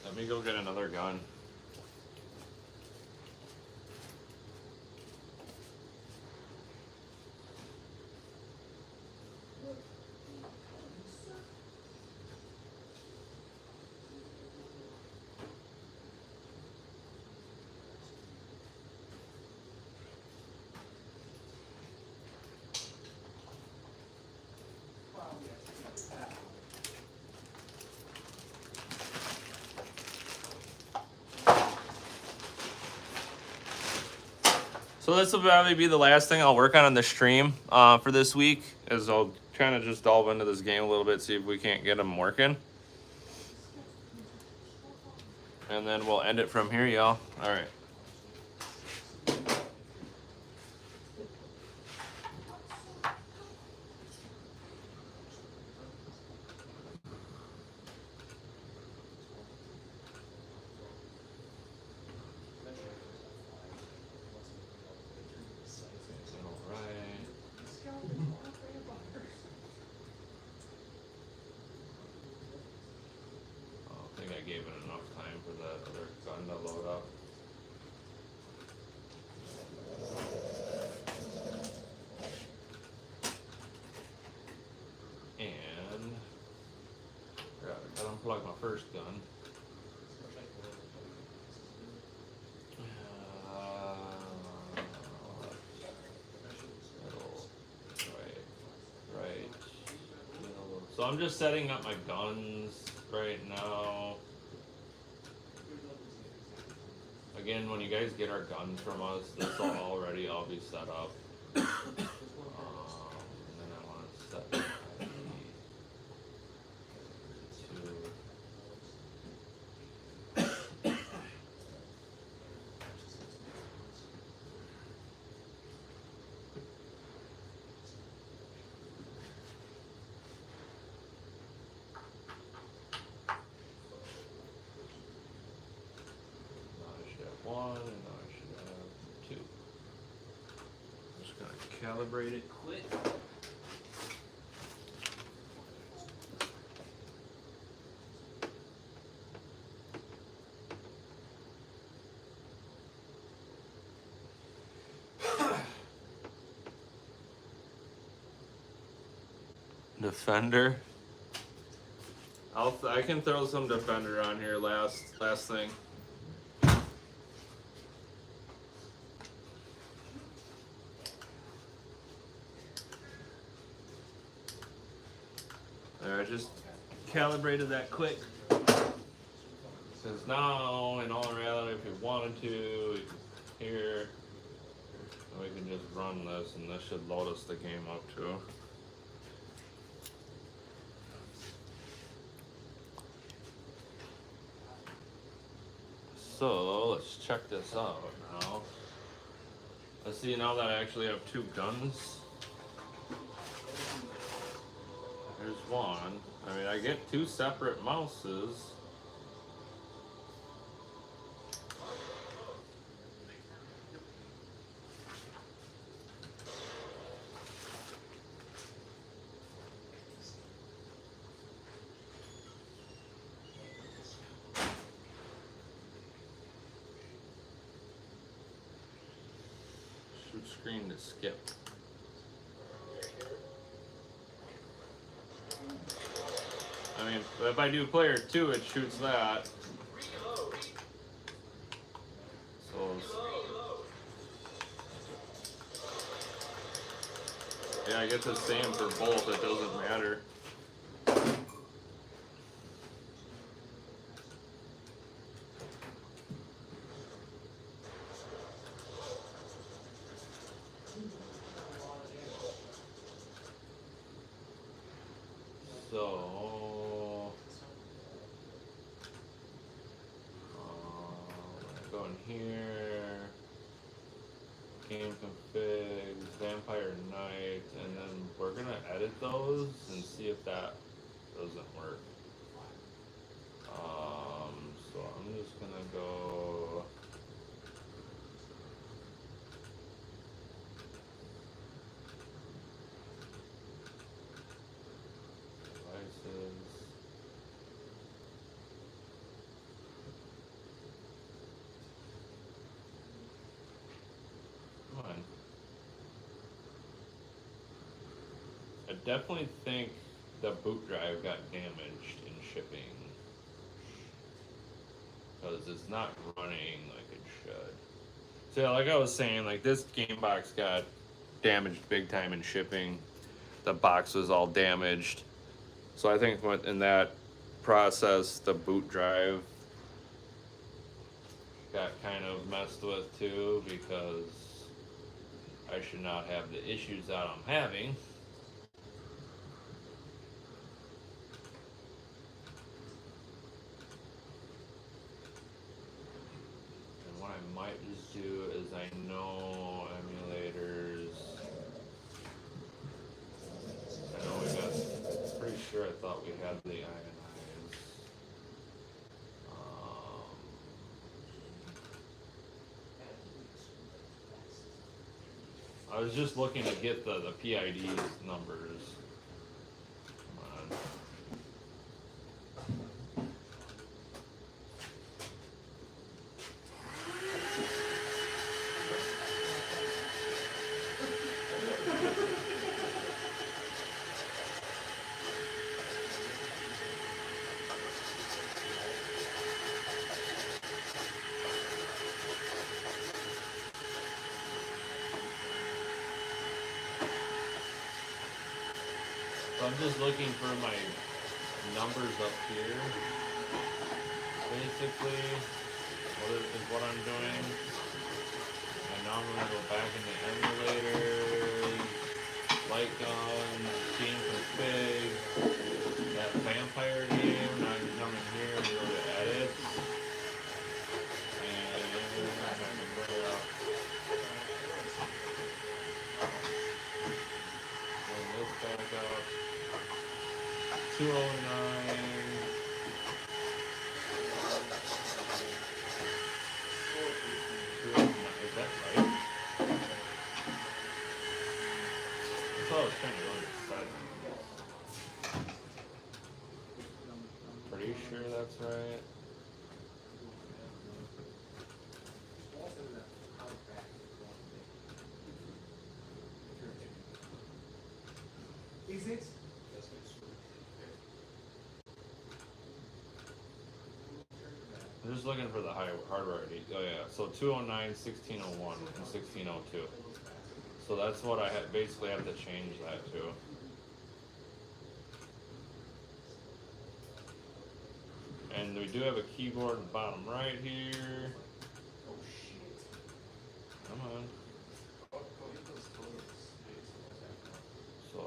Let me go get another gun. So this will probably be the last thing I'll work on the stream for this week, is I'll kind of just delve into this game a little bit, see if we can't get them working. And then we'll end it from here, y'all. All right. I think I gave it enough time for the other gun to load up. And gotta unplug my first gun. Right. So I'm just setting up my guns right now. Again, when you guys get our guns from us, this will already all be set up. And then I want to set the ID to one, and now I should have two. I'm just gonna calibrate it quick. Defender. I can throw some Defender on here last thing. There, I just calibrated that quick. Because now, in all reality, if we wanted to, here, we can just run this, and this should load us the game up too. So let's check this out now. Let's see, now that I actually have two guns. There's one. I mean, I get two separate mouses. Shoot screen to skip. I mean, if I do player 2, it shoots that. So, yeah, I get the same for both. It doesn't matter. So, go in here, game configs, Vampire Knight, and then we're gonna edit those and see if that doesn't work. So I'm just gonna go. Come on. I definitely think the boot drive got damaged in shipping. Because it's not running like it should. So like I was saying, like this game box got damaged big time in shipping. The box was all damaged. So I think in that process, the boot drive got kind of messed with too, because should not have the issues that I'm having. And what I might just do is I know emulators. I know we got, pretty sure I thought we had the ionize. I was just looking to get the PID numbers. Come on. So I'm just looking for my numbers up here. Basically, what I'm doing. And now I'm going to go back in the emulators, light gun, game config, that vampire game. Now you come in here and go to edit. And I can bring it up. Bring this back up. 209. Is that right? That's what I was trying to understand. Pretty sure that's right. Is it? I'm just looking for the hardware ID. Oh yeah, so 209, 1601, and 1602. So that's what I basically have to change that to. And we do have a keyboard in the bottom right here. Oh shit. Come on. So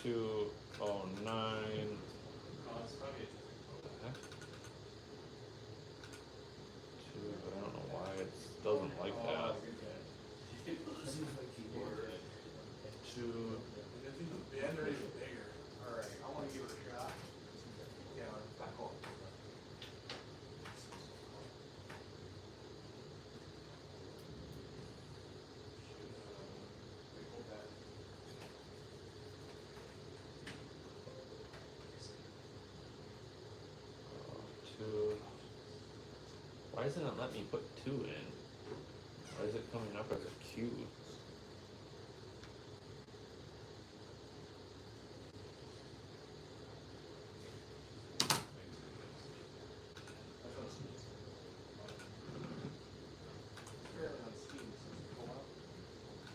209. I don't know why it doesn't like that. Two. The end is bigger. Alright, I want to give it a shot. Yeah, back off. Two. Why doesn't it let me put 2 in? Why is it coming up as a Q?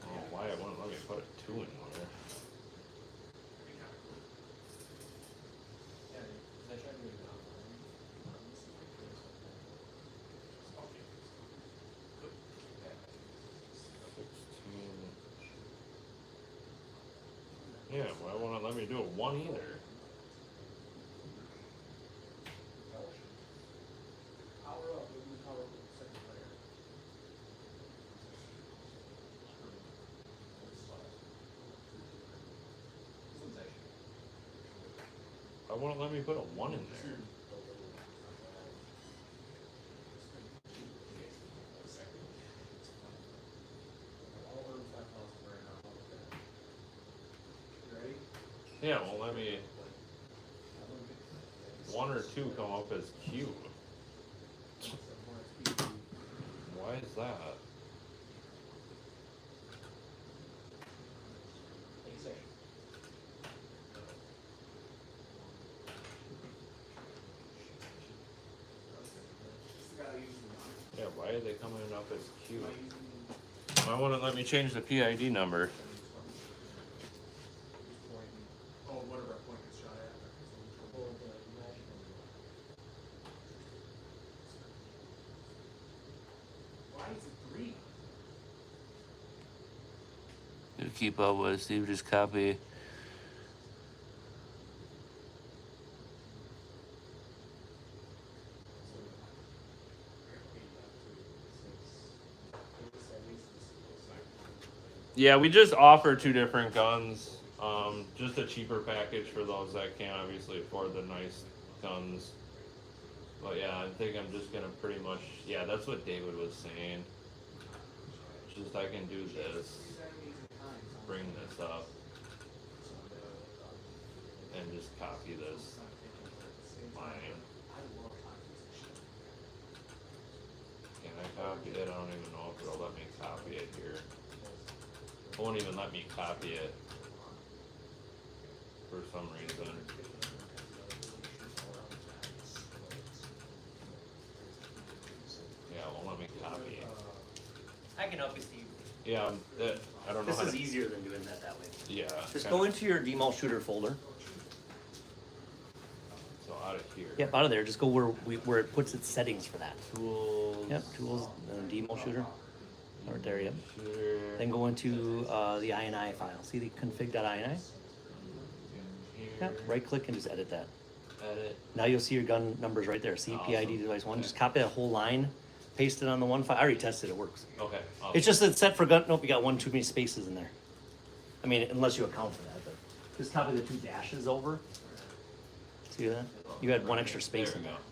Oh, why it won't let me put a 2 in there? Yeah, why won't it let me do a 1 either? Power up, we can power up with the second player. Why won't it let me put a 1 in there? Ready? Yeah, it won't let me 1 or 2 come up as Q. Why is that? Yeah, why are they coming up as Q? Why won't it let me change the PID number? Oh, whatever I point this shot at. Why is it 3? to keep up with. So you just copy. Yeah, we just offer 2 different guns. Just a cheaper package for those that can't obviously afford the nice guns. But yeah, I think I'm just gonna pretty much, yeah, that's what David was saying. It's just I can do this, bring this up, and just copy this line. Can I copy it? I don't even know if it'll let me copy it here. It won't even let me copy it for some reason. Yeah, it won't let me copy it. I can help you, Steve. Yeah, I don't know This how is to. easier than doing that way. Yeah. Just kinda- go into your Demol folder. So out of here. Yep, out of there. Just go where it puts its settings for that. Tools. Yep, tools, Demol Shooter. Right there, yep. Shooter. Then go into the INI file. See the config.ini? Here. Yep, right click and just edit that. Edit. Now you'll see your gun numbers right there. See PID Awesome. device 1. Okay. Just copy that whole line, paste it on the one file. I already tested it, works. Okay. Awesome. It's just it's set for gun. Nope, you got one too many spaces in there. I mean, unless you account for that, but just copy the 2 dashes over. See that? You had 1 extra space There in we there. go.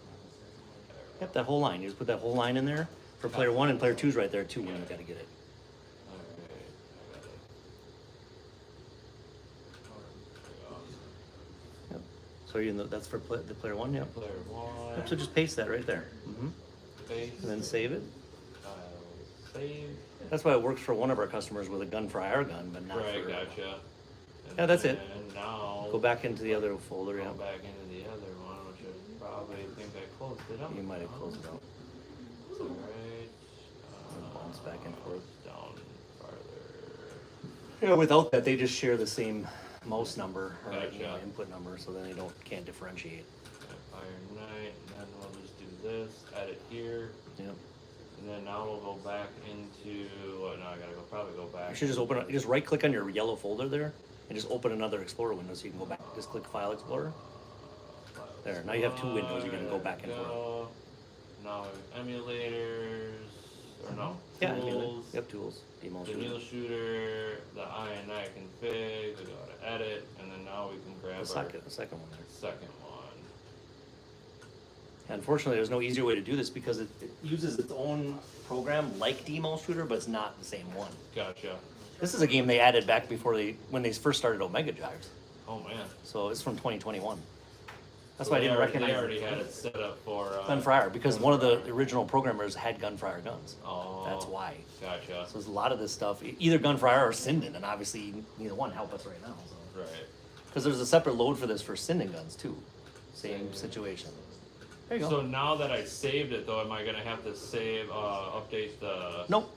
Yep, that whole line. You just put that whole line in there for player 1, and player 2's right there too when you gotta get it. Okay. I got it. Yep. So you know that's for the player 1. Yep. Player 1. Yep. So just paste that right there. Space. And then save it. Save. That's why it works for one of our customers with a gun for IR gun, but not Right, for. gotcha. And Yeah, that's it. then now. Go back into the other folder. Go Yeah. back into the other one, which I probably think I closed it up. You might have closed it out. Alright. Bounce back and forth. Down farther. Yeah, without that, they just share the same mouse number or Gotcha. input number, so then they can't differentiate. Iron Knight, and then we'll just do this, edit here, Yep. and then now we'll go back into, now I gotta probably go back. You should just open it. Just right click on your yellow folder there, and just open another Explorer window so you can go back. Just click File Explorer. There. Now you have 2 windows. You can go back and forth. Go. Now emulators, or no, Yeah. tools, Yep. Tools. Demol the Shooter. needle shooter, the INI config, we go to edit, and then now we can grab The second one there. second one. Unfortunately, there's no easier way to do this because it uses its own program like Demol Shooter, but it's not the same one. Gotcha. This is a game they added back before when they first started Omega Drives. Oh man. So it's from 2021. That's So why I didn't They recognize already it. had it set up for. Gunfire, because one of the original programmers had Gunfire guns. Oh. That's why. Gotcha. So there's a lot of this stuff, either Gunfire or Sinden, and obviously neither one help us right now. So. Right. Because there's a separate load for this for Sinden guns too. Same situation. There you go. So now that I saved it, though, am I gonna have to save, update the? Nope.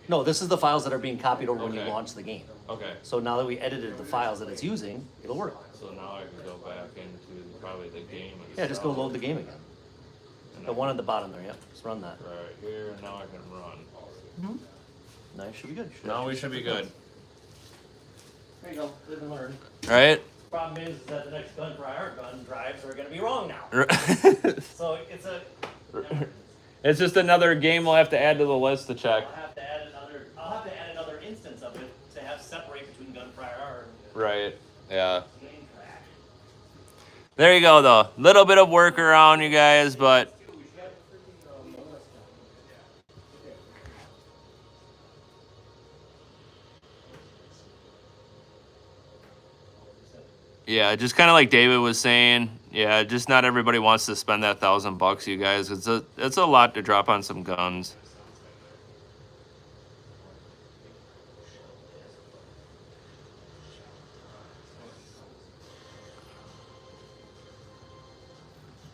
No, this is the files that are being copied over when you Okay. launch the game. Okay. So now that we edited the files that it's using, it'll work. So now I can go back into probably the game. Yeah, just go itself. load the game again. And The I one can- at the bottom there, yep. Just run that. Right here, and now I can run. Nice, should be good. Now we should be good. There you go, live and learn. Right? Problem is that the next Gunfire gun drives are gonna be wrong now. So it's a, It's just another game we'll have to add to the list to check. I'll have to add another instance of it to have separate between Gunfire and Right. Yeah. Game Crack. There you go, though. Little bit of workaround, you guys, but. Yeah, just kind of like David was saying. Yeah, just not everybody wants to spend that $1,000, you guys. It's a lot to drop on some guns.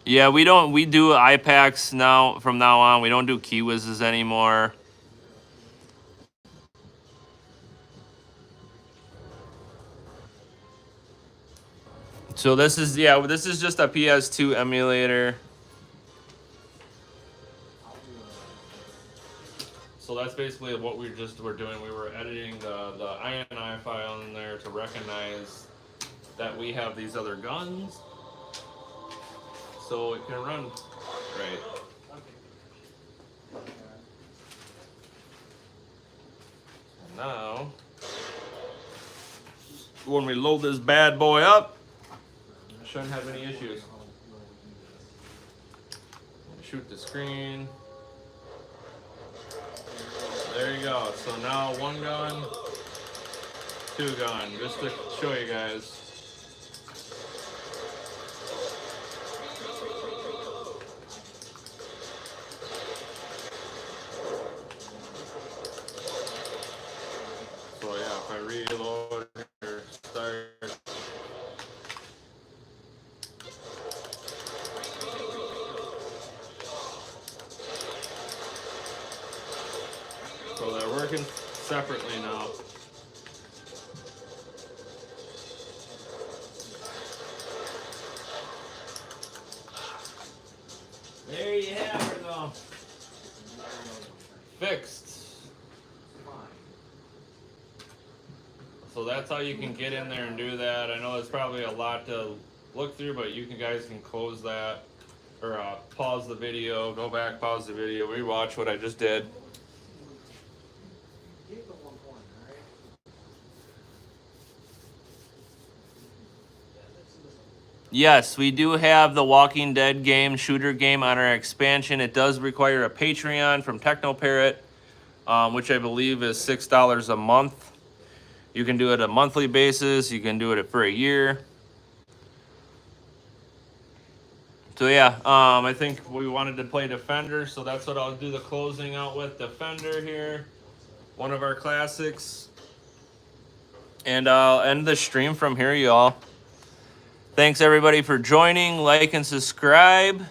Yeah, we do IPACs now, from now on. We don't do key whizzes anymore. So this is just a PS2 emulator. So that's basically what we're doing. We were editing the INI file in there to recognize that we have these other guns, so it can run right. And now, when we load this bad boy up, shouldn't have any issues. Shoot the screen. There you go. So now one gun, two gun, just to show you guys. So yeah, if I reload or start. So they're working separately now. There you have it though. Fixed. So that's how you can get in there and do that. I know it's probably a lot to look through, but you guys can close that or pause the video, go back, pause the video, rewatch what I just did. Yes, we do have the Walking Dead game, shooter game on our expansion. It does require a Patreon from TechnoParrot, which I believe is $6 a month. You can do it a monthly basis. You can do it for a year. So yeah, I think we wanted to play Defender, so that's what I'll do the closing out with. Defender here, one of our classics. And I'll end the stream from here, y'all. Thanks everybody for joining. Like and subscribe.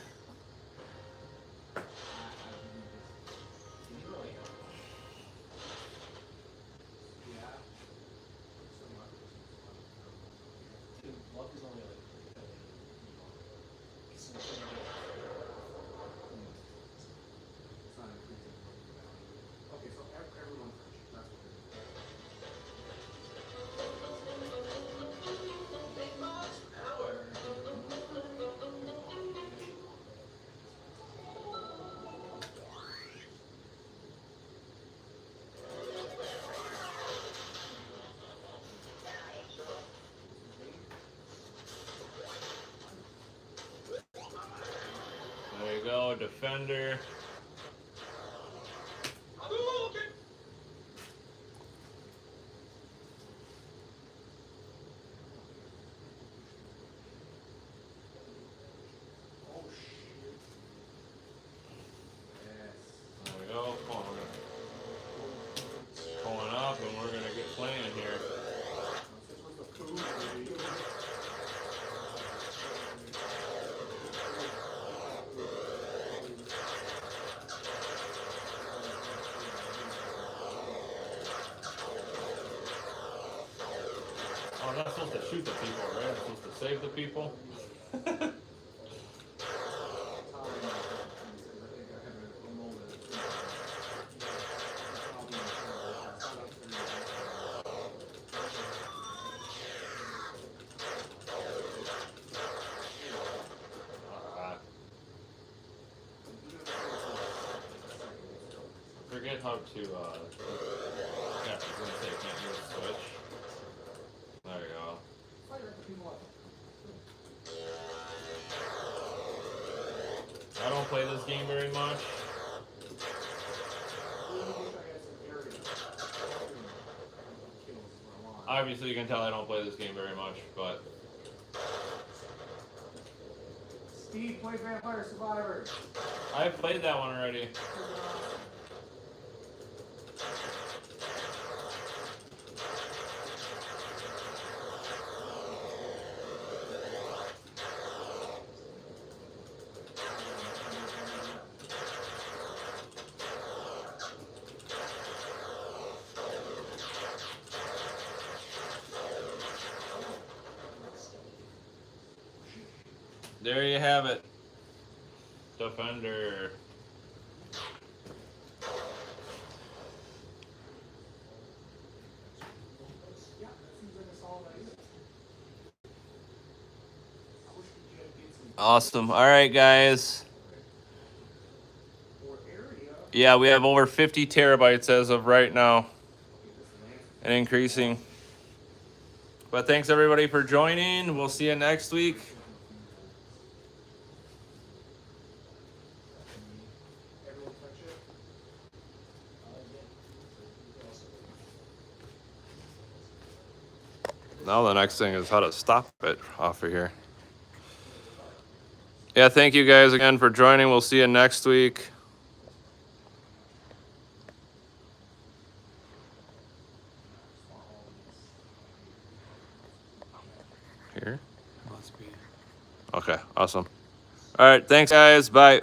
There you go, Defender. There we go. Come on, we're pulling up and we're gonna get playing here. Oh, I'm not supposed to shoot the people, right? I'm supposed to save the people. Forget how to, yeah, I was gonna say can't use switch. There you go. I don't play this game very much. Obviously you can tell I don't play this game very much, but... Steve, play Vampire Survivors. I've played that one already. There you have it. Defender. Awesome. All right, guys. Yeah, we have over 50 terabytes as of right now, and increasing. But thanks everybody for joining. We'll see you next week. Now the next thing is how to stop it off of here. Yeah, thank you guys again for joining. We'll see you next week. Here? Okay, awesome. All right, thanks guys. Bye.